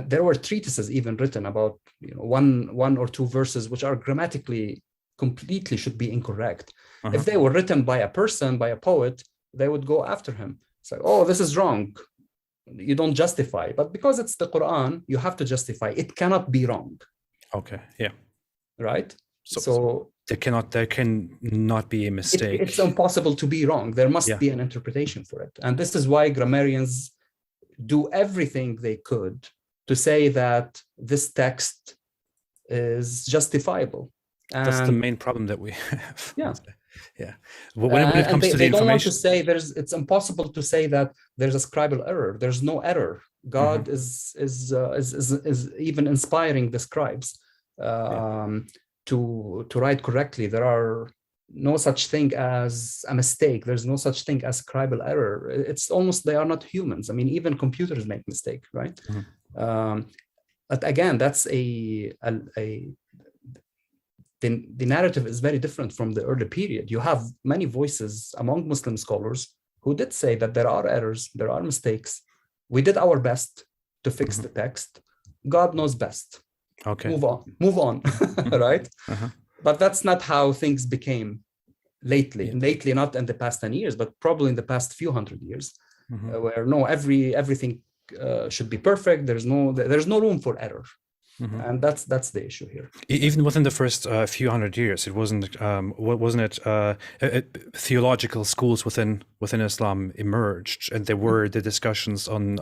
There were treatises even written about, you know, one or two verses which are grammatically completely should be incorrect. Uh-huh. If they were written by a person, by a poet, they would go after him. It's like, oh, this is wrong. You don't justify. But because it's the Quran, you have to justify. It cannot be wrong. Okay. Yeah. Right. So there can not be a mistake. It's impossible to be wrong. There must be an interpretation for it. And this is why grammarians do everything they could to say that this text is justifiable. And that's the main problem that we have. Yeah. Yeah. When it comes to the they don't want information, to say it's impossible to say that there's a scribal error. There's no error. God is even inspiring the scribes to write correctly. There are no such thing as a mistake. There's no such thing as scribal error. It's almost, they are not humans. I mean, even computers make mistakes, right? But again, that's the narrative is very different from the early period. You have many voices among Muslim scholars who did say that there are errors, there are mistakes. We did our best to fix the text. God knows best. Okay. Move on, right? But that's not how things became lately. Lately, not in the past 10 years, but probably in the past few hundred years, where everything should be perfect. There's no room for error. And that's the issue here. Even within the first few hundred years, it wasn't theological schools within Islam emerged, and there were the discussions on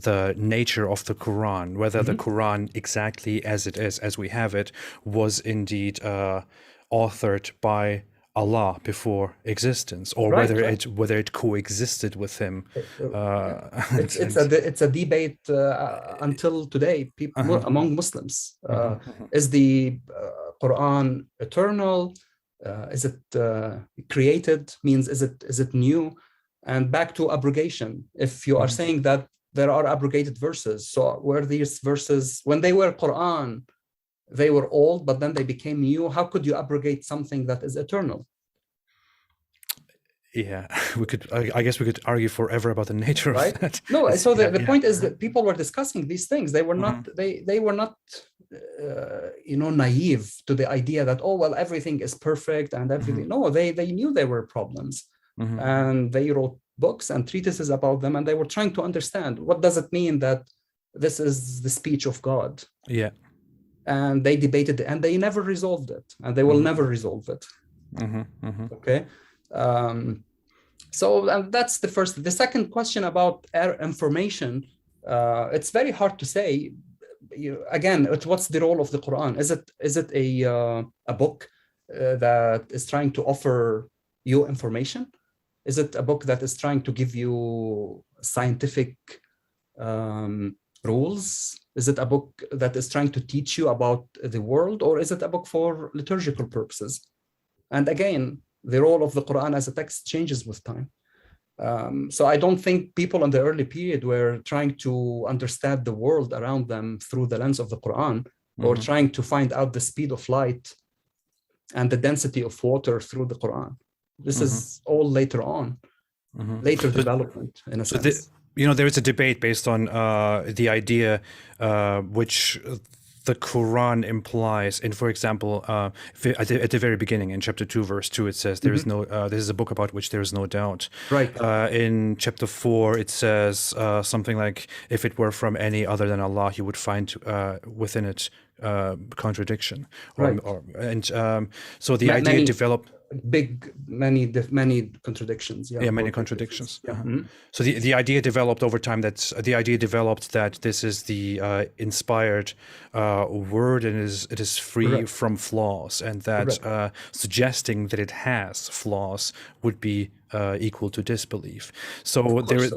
the nature of the Quran, whether the Quran exactly as it is, as we have it, was indeed authored by Allah before existence, or whether it coexisted with him. It's a debate until today, people among Muslims. Is the Quran eternal? Is it created? Means is it new? And back to abrogation. If you are saying that there are abrogated verses, so were these verses when they were Quran? They were old, but then they became new. How could you abrogate something that is eternal? Yeah, I guess we could argue forever about the nature of that. No, so the point is that people were discussing these things. They were not, they were not, naive to the idea that, oh, well, everything is perfect and everything. No, they knew there were problems, and they wrote books and treatises about them, and they were trying to understand, what does it mean that this is the speech of God? Yeah. And they debated it, and they never resolved it, and they will never resolve it. Okay. So that's the first. The second question about information, it's very hard to say. Again, what's the role of the Quran? Is it a book that is trying to offer you information? Is it a book that is trying to give you scientific rules? Is it a book that is trying to teach you about the world, or is it a book for liturgical purposes? And again, the role of the Quran as a text changes with time. So I don't think people in the early period were trying to understand the world around them through the lens of the Quran, or trying to find out the speed of light and the density of water through the Quran. This is all later on, later development in a sense. There is a debate based on the idea which the Quran implies. And for example, at the very beginning, in chapter 2, verse 2, it says, there is no, this is a book about which there is no doubt. Right. In chapter 4, it says something like, if it were from any other than Allah, you would find within it contradiction. So the idea developed... many contradictions. Many contradictions. So the idea developed over time that this is the inspired word, and it is free from flaws, and that suggesting that it has flaws would be equal to disbelief. So Of course,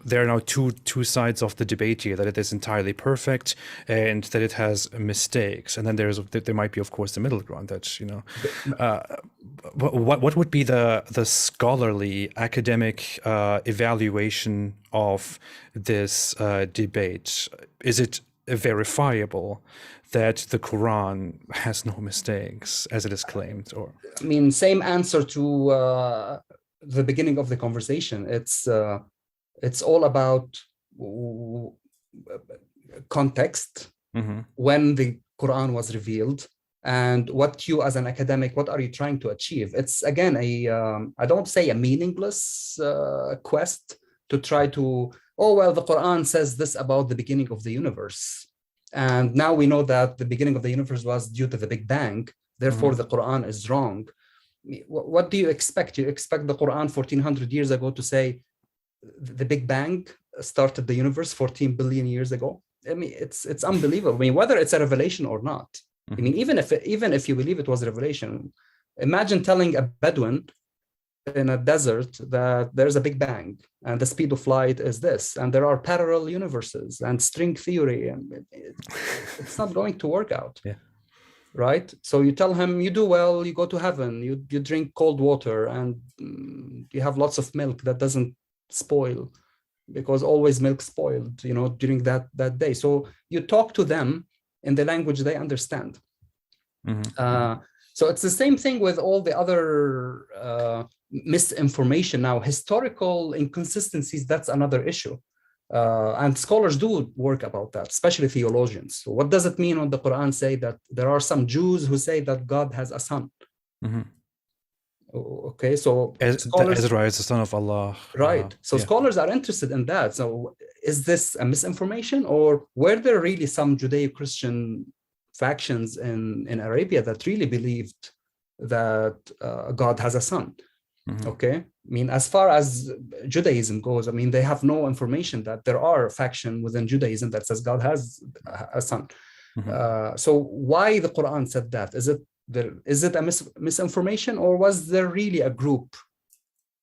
there are now two sides of the debate here: that it is entirely perfect and that it has mistakes. And then there might be, of course, the middle ground. That what would be the scholarly academic evaluation of this debate? Is it verifiable that the Quran has no mistakes, as it is claimed? Or I mean, same answer to the beginning of the conversation. It's all about context, when the Quran was revealed, and what you as an academic, what are you trying to achieve? It's again I don't say a meaningless quest to try to, oh well, the Quran says this about the beginning of the universe, and now we know that the beginning of the universe was due to the Big Bang, therefore the Quran is wrong. What do you expect? You expect the Quran 1400 years ago to say the Big Bang started the universe 14 billion years ago? I mean, it's unbelievable. I mean, whether it's a revelation or not. I mean, even if you believe it was a revelation, imagine telling a Bedouin in a desert that there's a Big Bang and the speed of light is this, and there are parallel universes and string theory, and it's not going to work out. Yeah. Right? So you tell him, you do well, you go to heaven, you drink cold water, and you have lots of milk that doesn't spoil, because always milk spoiled, during that day. So you talk to them in the language they understand. So it's the same thing with all the other misinformation. Now, historical inconsistencies, that's another issue. And scholars do work about that, especially theologians. So what does it mean when the Quran say that there are some Jews who say that God has a son? Okay, so scholars, Ezra is the son of Allah. Right. So scholars are interested in that. So is this a misinformation, or were there really some Judeo-Christian factions in Arabia that really believed that God has a son? Okay. I mean, as far as Judaism goes, I mean, they have no information that there are a faction within Judaism that says God has a son. So why the Quran said that? Is it a misinformation, or was there really a group,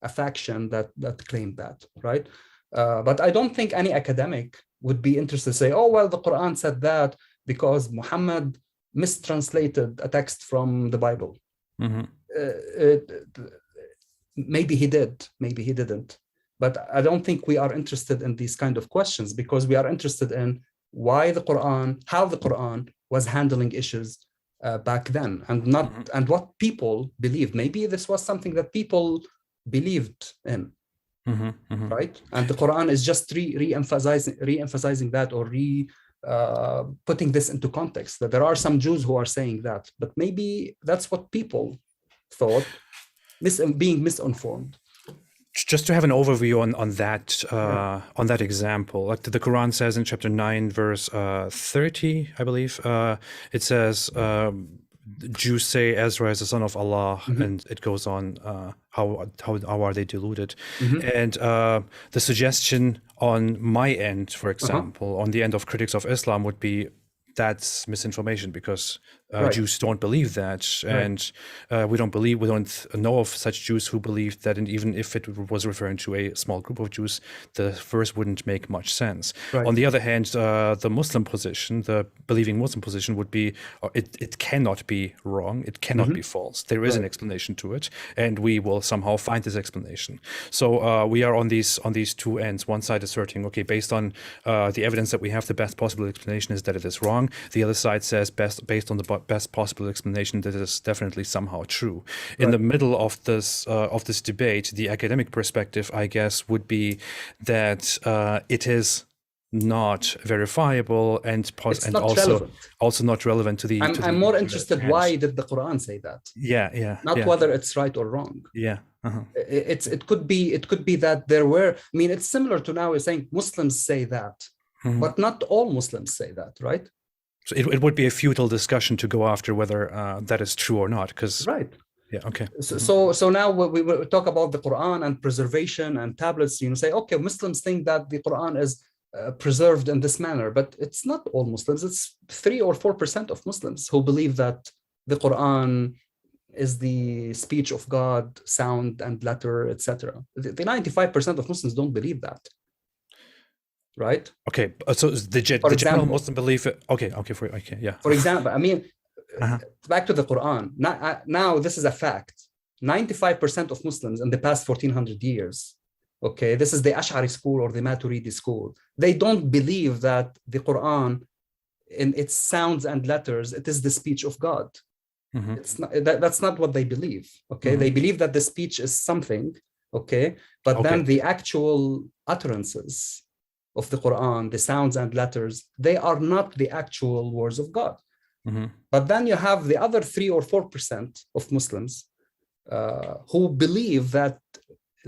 a faction that claimed that, right? But I don't think any academic would be interested to say, oh, well, the Quran said that because Muhammad mistranslated a text from the Bible. Maybe he did, maybe he didn't. But I don't think we are interested in these kind of questions, because we are interested in why the Quran, how the Quran was handling issues back then, and and what people believed. Maybe this was something that people believed in, right? And the Quran is just re-emphasizing that, or putting this into context, that there are some Jews who are saying that, but maybe that's what people thought, being misinformed. Just to have an overview on that example, like the Quran says in chapter 9, verse 30, I believe, it says, Jews say Ezra is the son of Allah, and it goes on, how are they deluded? And the suggestion on my end, for example, on the end of critics of Islam, would be that's misinformation, because Jews don't believe that, and we don't know of such Jews who believe that, and even if it was referring to a small group of Jews, the verse wouldn't make much sense. On the other hand, the Muslim position, the believing Muslim position, would be it cannot be wrong, it cannot be false. There is an explanation to it, and we will somehow find this explanation. So we are on these two ends. One side asserting, okay, based on the evidence that we have, the best possible explanation is that it is wrong. The other side says, based on the best possible explanation, that is definitely somehow true. In the middle of this debate, the academic perspective, I guess, would be that it is not verifiable and also not relevant to the. I'm more interested. Why did the Quran say that? Not whether it's right or wrong. It could be that there were. I mean, it's similar to now we're saying Muslims say that, but not all Muslims say that, right? So it would be a futile discussion to go after whether that is true or not, because okay. So now we talk about the Quran and preservation and tablets. Say, okay, Muslims think that the Quran is preserved in this manner, but it's not all Muslims. It's 3 or 4% of Muslims who believe that the Quran is the speech of God, sound and letter, etc. The 95% of Muslims don't believe that, right? Okay, so the For general example, Muslim belief. Okay, yeah. for example, I mean, Uh-huh. back to the Quran. Now this is a fact. 95% of Muslims in the past 1400 years, okay, this is the Ash'ari school or the Maturidi school. They don't believe that the Quran, in its sounds and letters, it is the speech of God. Mm-hmm. It's not, that's not what they believe. Okay, Mm-hmm. they believe that the speech is something. Okay, but then the actual utterances of the Quran, the sounds and letters, they are not the actual words of God. Mm-hmm. But then you have the other 3 or 4% of Muslims who believe that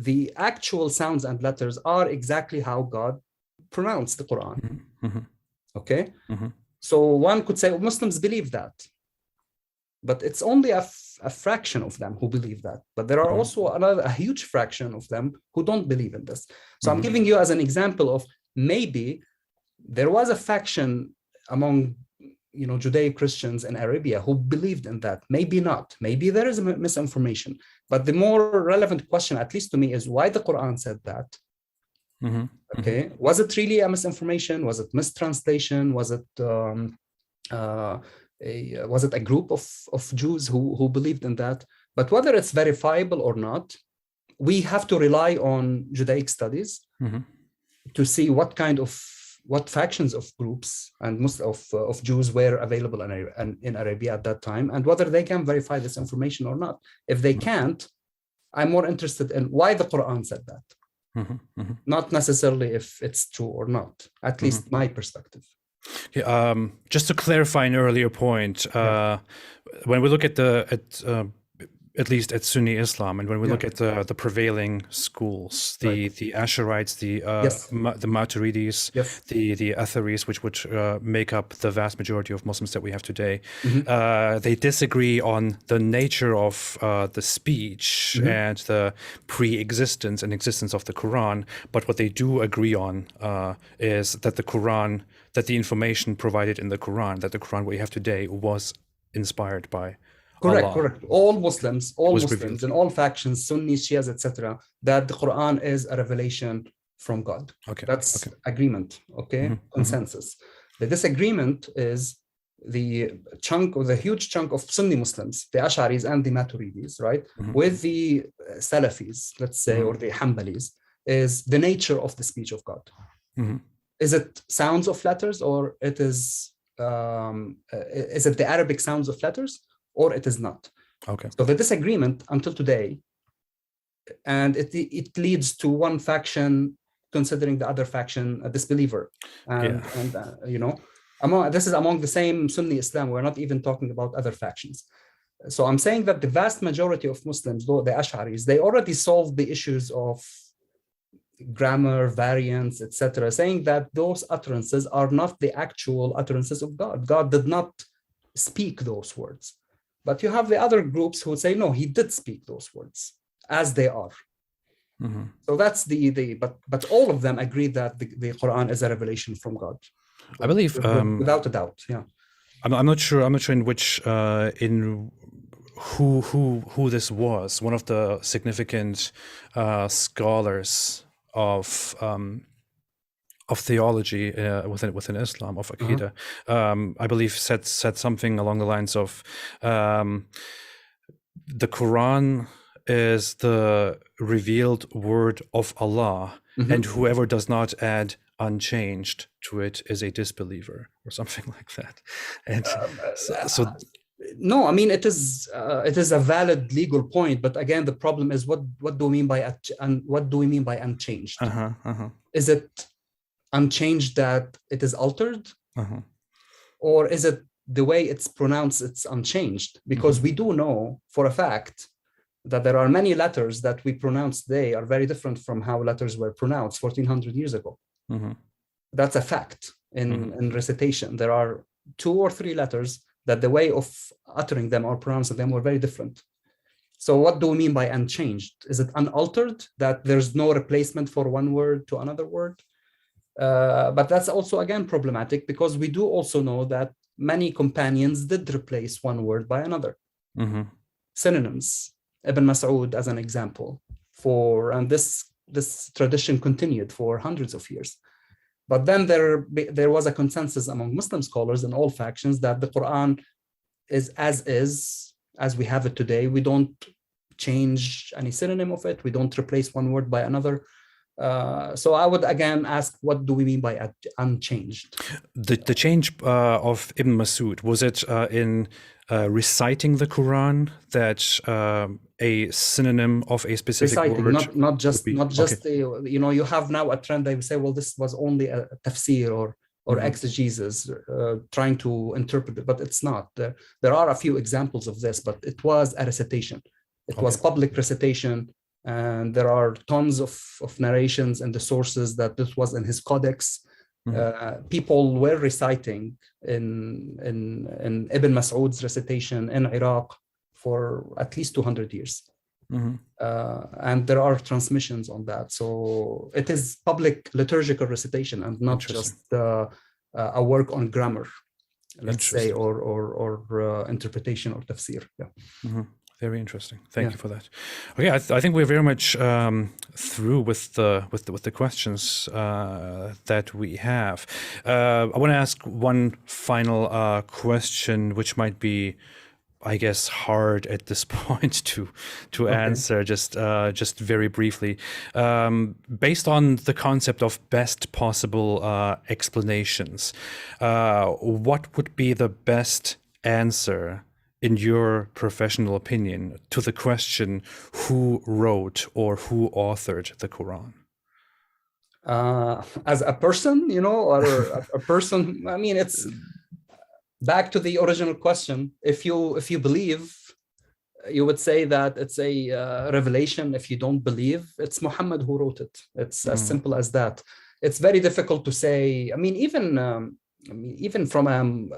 the actual sounds and letters are exactly how God pronounced the Quran. Mm-hmm. Okay, Mm-hmm. so one could say Muslims believe that, but it's only a fraction of them who believe that. But there are also a huge fraction of them who don't believe in this. So I'm giving you as an example of maybe there was a faction among Judaic Christians in Arabia who believed in that. Maybe not. Maybe there is a misinformation. But the more relevant question, at least to me, is why the Quran said that. Mm-hmm. Okay, was it really a misinformation? Was it mistranslation? Was it a group of Jews who believed in that? But whether it's verifiable or not, we have to rely on Judaic studies to see what factions of groups and most of Jews were available in Arabia at that time, and whether they can verify this information or not. If they can't, I'm more interested in why the Quran said that, not necessarily if it's true or not, at least my perspective. Just to clarify an earlier point, when we look at least at Sunni Islam, and when we look at the prevailing schools, the Asharites, the Maturidis, the Atharis, which would make up the vast majority of Muslims that we have today, they disagree on the nature of the speech and the pre-existence and existence of the Quran. But what they do agree on is that that the information provided in the Quran, that the Quran we have today, was inspired by Allah. Correct. All Muslims in all factions, Sunnis, Shias, etc., that the Quran is a revelation from God. That's agreement. Consensus. The disagreement is the huge chunk of Sunni Muslims, the Ash'aris and the Maturidis, right, with the Salafis, let's say, or the Hanbalis, is the nature of the speech of God. Is it sounds of letters, or is it the Arabic sounds of letters, or it is not? So the disagreement until today, and it leads to one faction considering the other faction a disbeliever, this is among the same Sunni Islam. We're not even talking about other factions. So I'm saying that the vast majority of Muslims, though the Ash'aris, they already solved the issues of grammar, variants, etc., saying that those utterances are not the actual utterances of God. God did not speak those words. But you have the other groups who say, no, he did speak those words as they are. So that's but all of them agree that the Quran is a revelation from God. I believe, without a doubt. I'm not sure in which in who this was. One of the significant scholars of theology within Islam, of Aqidah, I believe said something along the lines of the Quran is the revealed word of Allah, and whoever does not add unchanged to it is a disbeliever, or something like that. And no, I mean it is a valid legal point, but again the problem is what do we mean by unchanged? Is it unchanged that it is altered, or is it the way it's pronounced, it's unchanged? Because we do know for a fact that there are many letters that we pronounce today are very different from how letters were pronounced 1400 years ago. That's a fact in recitation. There are 2 or 3 letters that the way of uttering them or pronouncing them were very different. So what do we mean by unchanged? Is it unaltered, that there's no replacement for one word to another word? But that's also, again, problematic, because we do also know that many companions did replace one word by another. synonyms. Ibn Mas'ud as an example and this tradition continued for hundreds of years. But then there was a consensus among Muslim scholars in all factions that the Quran is, as we have it today. We don't change any synonym of it. We don't replace one word by another. So I would again ask, what do we mean by unchanged? The change of Ibn Mas'ud, was it in reciting the Quran that a synonym of a specific Reciting, word not just okay. You have now a trend. They say, well, this was only a tafsir or exegesis, trying to interpret it, but it's not. There are a few examples of this, but it was a recitation. It was public recitation, and there are tons of narrations and the sources that this was in his codex. People were reciting in Ibn Mas'ud's recitation in Iraq for at least 200 years. And there are transmissions on that. So it is public liturgical recitation and not just a work on grammar, let's say, or interpretation or tafsir. Yeah. Very interesting. Thank you for that. Okay, I think we're very much through with the questions that we have. I want to ask one final question, which might be, I guess, hard at this point to answer. Just very briefly, based on the concept of best possible explanations, what would be the best answer, in your professional opinion, to the question, who wrote or who authored the Quran? As a person, or a person, I mean, it's back to the original question. If you believe, you would say that it's a revelation. If you don't believe, it's Muhammad who wrote it. It's as simple as that. It's very difficult to say. I mean, even from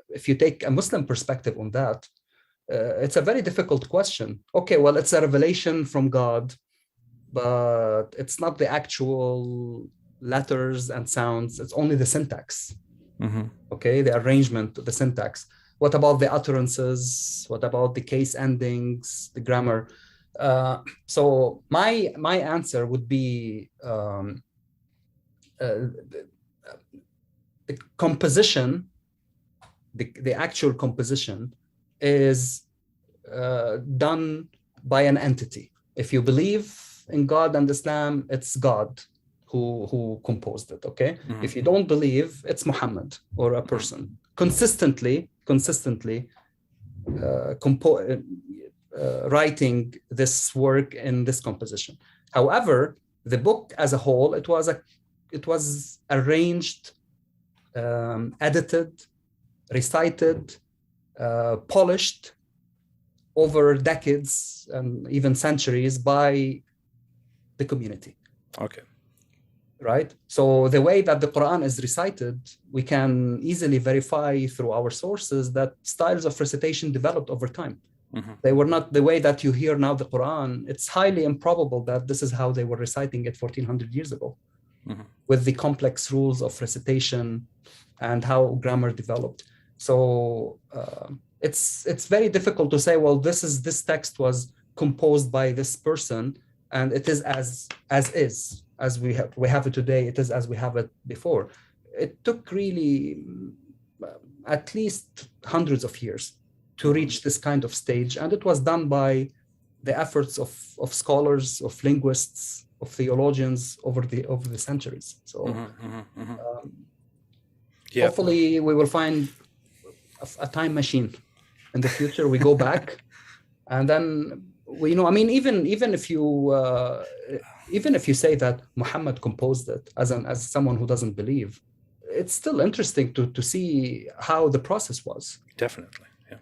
if you take a Muslim perspective on that, it's a very difficult question. Okay, well, it's a revelation from God, but it's not the actual letters and sounds. It's only the syntax. Okay, the arrangement, the syntax. What about the utterances? What about the case endings, the grammar? So my answer would be the composition, the actual composition is done by an entity. If you believe in God and Islam, it's God who composed it, okay? If you don't believe, it's Muhammad or a person. Consistently writing this work in this composition. However, the book as a whole, it was arranged, edited, recited, polished over decades and even centuries by the community. Okay. Right? So the way that the Quran is recited, we can easily verify through our sources that styles of recitation developed over time. They were not the way that you hear now the Quran. It's highly improbable that this is how they were reciting it 1400 years ago, with the complex rules of recitation and how grammar developed. So it's very difficult to say, well, this text was composed by this person and it is as we have it today. It is as we have it before. It took really at least hundreds of years to reach this kind of stage, and it was done by the efforts of scholars, of linguists, of theologians over the centuries. So hopefully we will find a time machine in the future. We go back, and then I mean, even if you say that Muhammad composed it as someone who doesn't believe, it's still interesting to see how the process was. Definitely, yeah.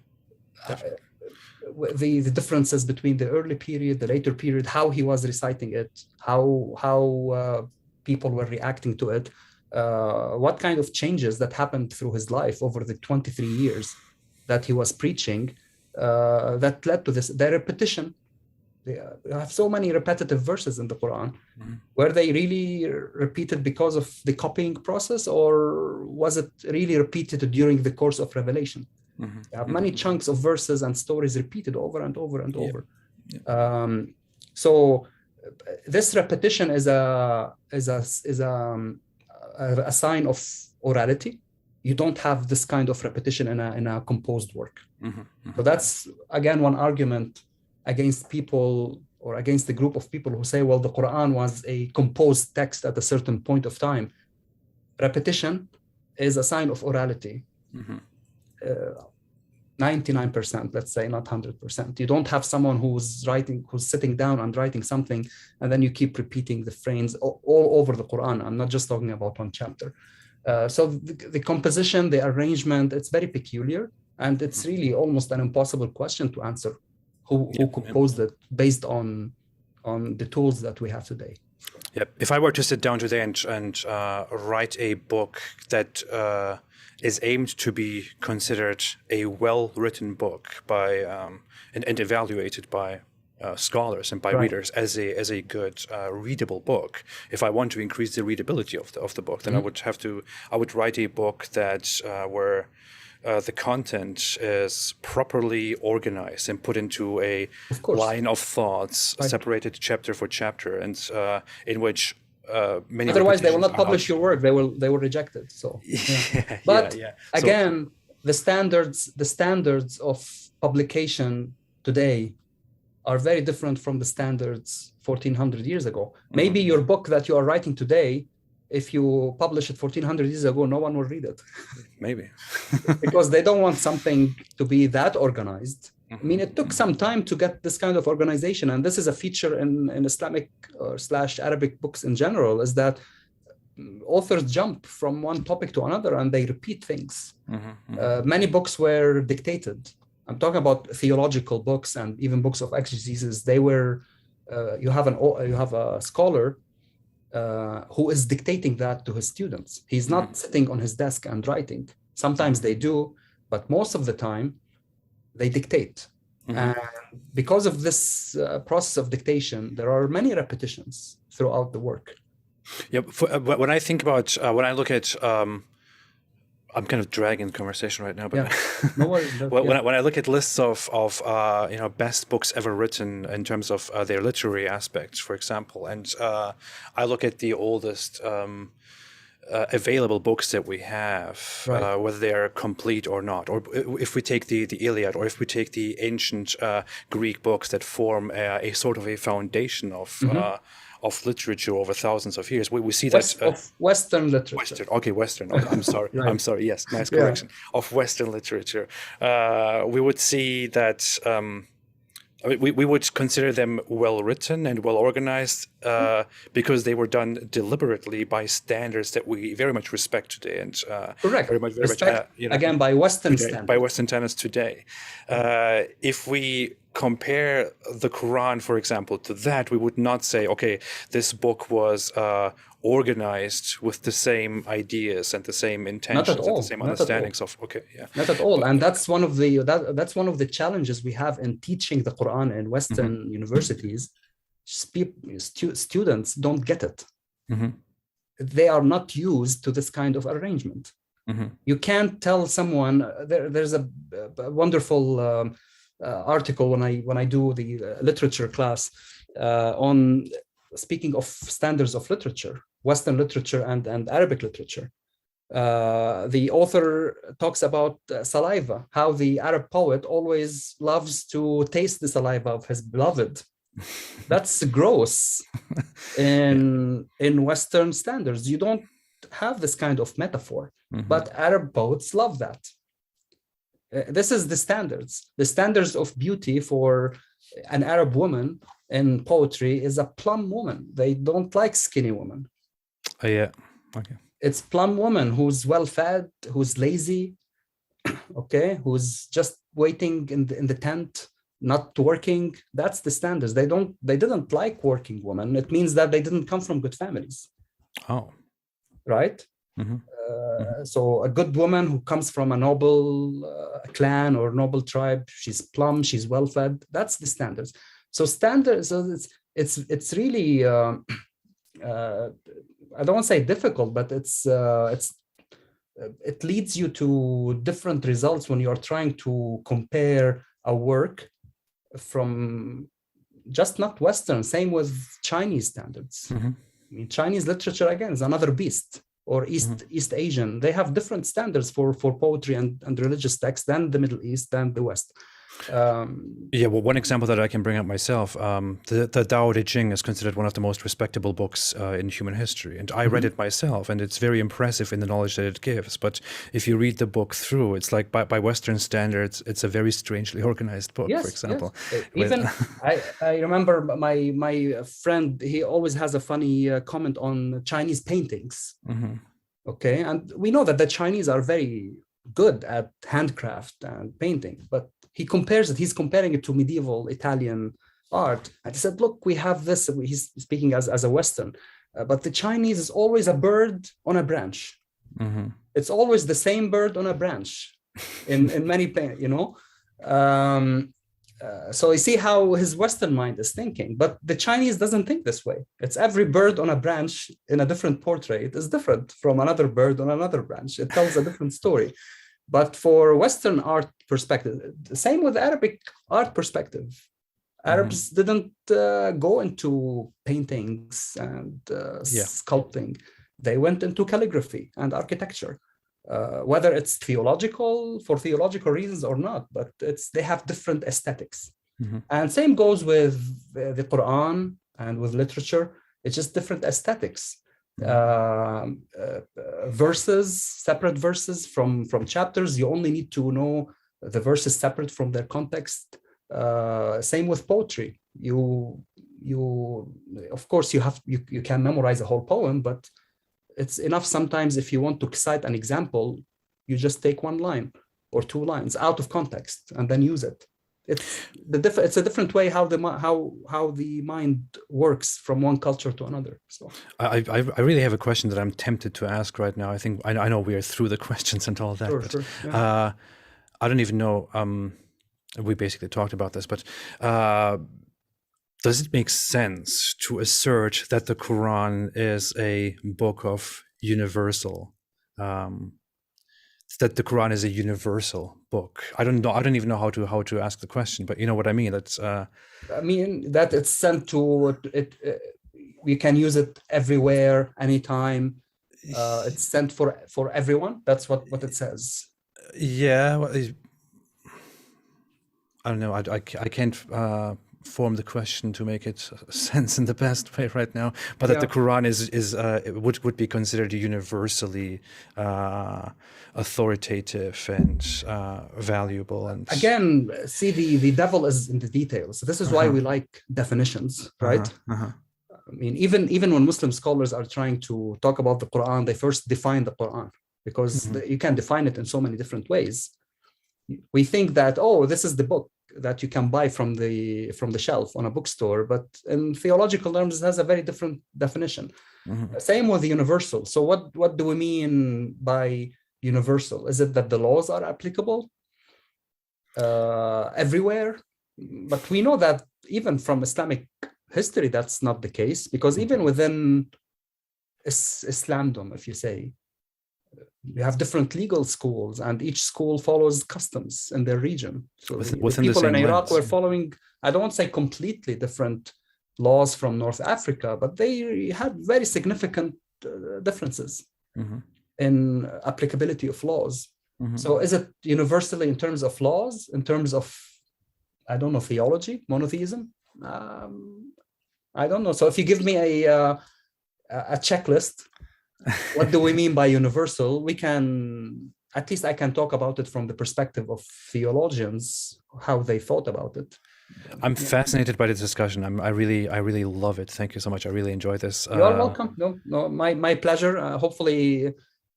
Definitely. The differences between the early period, the later period, how he was reciting it, how people were reacting to it, what kind of changes that happened through his life over the 23 years that he was preaching, that led to this. The repetition. They have so many repetitive verses in the Quran. Were they really repeated because of the copying process, or was it really repeated during the course of revelation? You have many chunks of verses and stories repeated over and over and over. So this repetition is a sign of orality. You don't have this kind of repetition in a composed work. So that's again one argument against people, or against the group of people who say, well, the Quran was a composed text at a certain point of time. Repetition is a sign of orality. 99%, let's say, not 100%. You don't have someone who's sitting down and writing something, and then you keep repeating the phrase all over the Quran. I'm not just talking about one chapter. So the composition, the arrangement, it's very peculiar, and it's really almost an impossible question to answer. Who composed it based on the tools that we have today? Yep. If I were to sit down today and write a book that is aimed to be considered a well-written book by and evaluated by scholars and by readers as a good readable book, if I want to increase the readability of the book, then I would write a book that where the content is properly organized and put into a line of thoughts, separated chapter for chapter, and in which many. Otherwise, they will not publish your work. They will reject it. So, but again, the standards of publication today are very different from the standards 1400 years ago. Maybe your book that you are writing today, if you publish it 1400 years ago, no one will read it. Maybe. Because they don't want something to be that organized. I mean, it took some time to get this kind of organization. And this is a feature in Islamic / Arabic books in general, is that authors jump from one topic to another and they repeat things. Many books were dictated. I'm talking about theological books and even books of exegesis. They were, you have a scholar who is dictating that to his students. He's not sitting on his desk and writing. Sometimes they do, but most of the time they dictate. And because of this process of dictation, there are many repetitions throughout the work. Yeah, when I think about, when I look at, I'm kind of dragging the conversation right now, but no worries. When I look at lists of best books ever written in terms of their literary aspects, for example, and I look at the oldest available books that we have, whether they are complete or not, or if we take the Iliad, or if we take the ancient Greek books that form a sort of a foundation of literature over thousands of years, we see that of Western literature. Western. I'm sorry. I'm sorry. Yes, nice correction. Of Western literature, we would see that. We would consider them well written and well organized because they were done deliberately by standards that we very much respect today, and correct. Very much, again by Western standards. By Western standards today. If we compare the Quran, for example, to that, we would not say, okay, this book was organized with the same ideas and the same intentions and the same understandings of. Not at all. And that's one of the challenges we have in teaching the Quran in Western universities. Students don't get it. They are not used to this kind of arrangement. You can't tell someone. There's a wonderful article when I do the literature class on speaking of standards of literature, Western literature and Arabic literature. The author talks about saliva, how the Arab poet always loves to taste the saliva of his beloved. That's gross in Western standards. You don't have this kind of metaphor, but Arab poets love that. This is the standards of beauty for an Arab woman in poetry is a plump woman. They don't like skinny women. Okay. It's plump woman who's well fed, who's lazy, okay, who's just waiting in the tent, not working. That's the standards. They didn't like working women. It means that they didn't come from good families. Right? So a good woman who comes from a noble clan or noble tribe, she's plump, she's well fed. That's the standards. So standards. So it's really I don't want to say difficult, but it's it leads you to different results when you're trying to compare a work from just not Western. Same with Chinese standards. I mean, Chinese literature, again, is another beast. Or East Asian. They have different standards for poetry and religious texts than the Middle East, than the West. Yeah, well, one example that I can bring up myself, the Tao Te Ching is considered one of the most respectable books in human history, and I read it myself, and it's very impressive in the knowledge that it gives. But if you read the book through, it's like by Western standards, it's a very strangely organized book. For example, even I remember my friend. He always has a funny comment on Chinese paintings. Okay, and we know that the Chinese are very good at handcraft and painting, but he compares it. He's comparing it to medieval Italian art, and he said, "Look, we have this." He's speaking as a Western, but the Chinese is always a bird on a branch. It's always the same bird on a branch, in many, you know. So you see how his Western mind is thinking, but the Chinese doesn't think this way. It's every bird on a branch in a different portrait is different from another bird on another branch. It tells a different story. But for Western art perspective, the same with Arabic art perspective. Arabs didn't go into paintings and sculpting. They went into calligraphy and architecture. Whether it's for theological reasons or not, but they have different aesthetics. And same goes with the Quran and with literature. It's just different aesthetics. Separate verses from chapters. You only need to know the verses separate from their context. Same with poetry. You of course you can memorize a whole poem, but it's enough sometimes if you want to cite an example, you just take one line or two lines out of context and then use it. It's a different way how the mind works from one culture to another. So I really have a question that I'm tempted to ask right now. I think I know we are through the questions and all that. Sure, yeah. I don't even know. We basically talked about this, but does it make sense to assert that the Quran is a book of universal? That the Quran is a universal book? I don't know. I don't even know how to ask the question, but you know what I mean. That's. I mean that it's sent to it. We can use it everywhere, anytime. It's sent for everyone. That's what it says. Yeah. Well, I don't know. I can't form the question to make it sense in the best way right now. But that the Quran would be considered universally authoritative and valuable. And again, see, the devil is in the details. This is why we like definitions, right? I mean, even when Muslim scholars are trying to talk about the Quran, they first define the Quran, because you can define it in so many different ways. We think that, this is the book that you can buy from the shelf on a bookstore, but in theological terms, it has a very different definition. Same with the universal. So what do we mean by universal? Is it that the laws are applicable everywhere? But we know that even from Islamic history, that's not the case, because even within Islamdom, if you say, you have different legal schools, and each school follows customs in their region. So the people in Iraq were following, I don't want to say completely different laws from North Africa, but they had very significant differences in applicability of laws. So is it universally in terms of laws, in terms of, I don't know, theology, monotheism? I don't know. So if you give me a checklist, what do we mean by universal? We can, at least I can talk about it from the perspective of theologians, how they thought about it. I'm fascinated by this discussion. I really love it. Thank you so much. I really enjoyed this. You're welcome. No, my pleasure. Hopefully,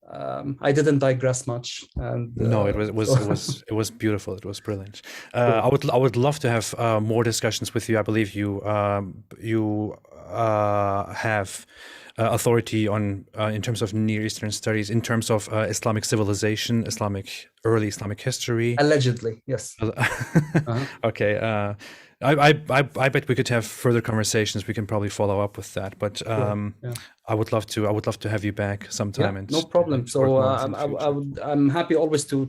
I didn't digress much. And no, it was beautiful. It was brilliant. I would love to have more discussions with you. I believe you have authority on in terms of Near Eastern studies, in terms of Islamic civilization, early Islamic history. Allegedly, yes. Okay. I bet we could have further conversations. We can probably follow up with that, but Sure. Yeah. I would love to have you back sometime Yeah, and no problem. explore So more into the future. I'm happy always to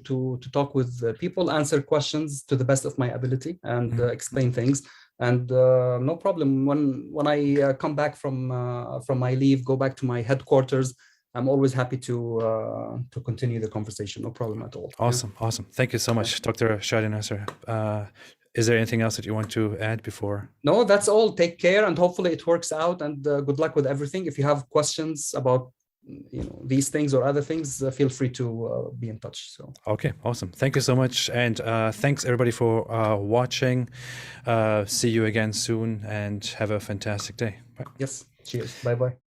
talk with people, answer questions to the best of my ability, and explain things. And no problem. When I come back from my leave, go back to my headquarters, I'm always happy to continue the conversation. No problem at all. Awesome, awesome. Thank you so much, Dr. Shady Nasser. Is there anything else that you want to add before? No, that's all. Take care, and hopefully it works out. And good luck with everything. If you have questions about these things or other things, feel free to be in touch. So okay, awesome. Thank you so much, and thanks everybody for watching. See you again soon, and have a fantastic day. Bye. yes, cheers. Bye bye.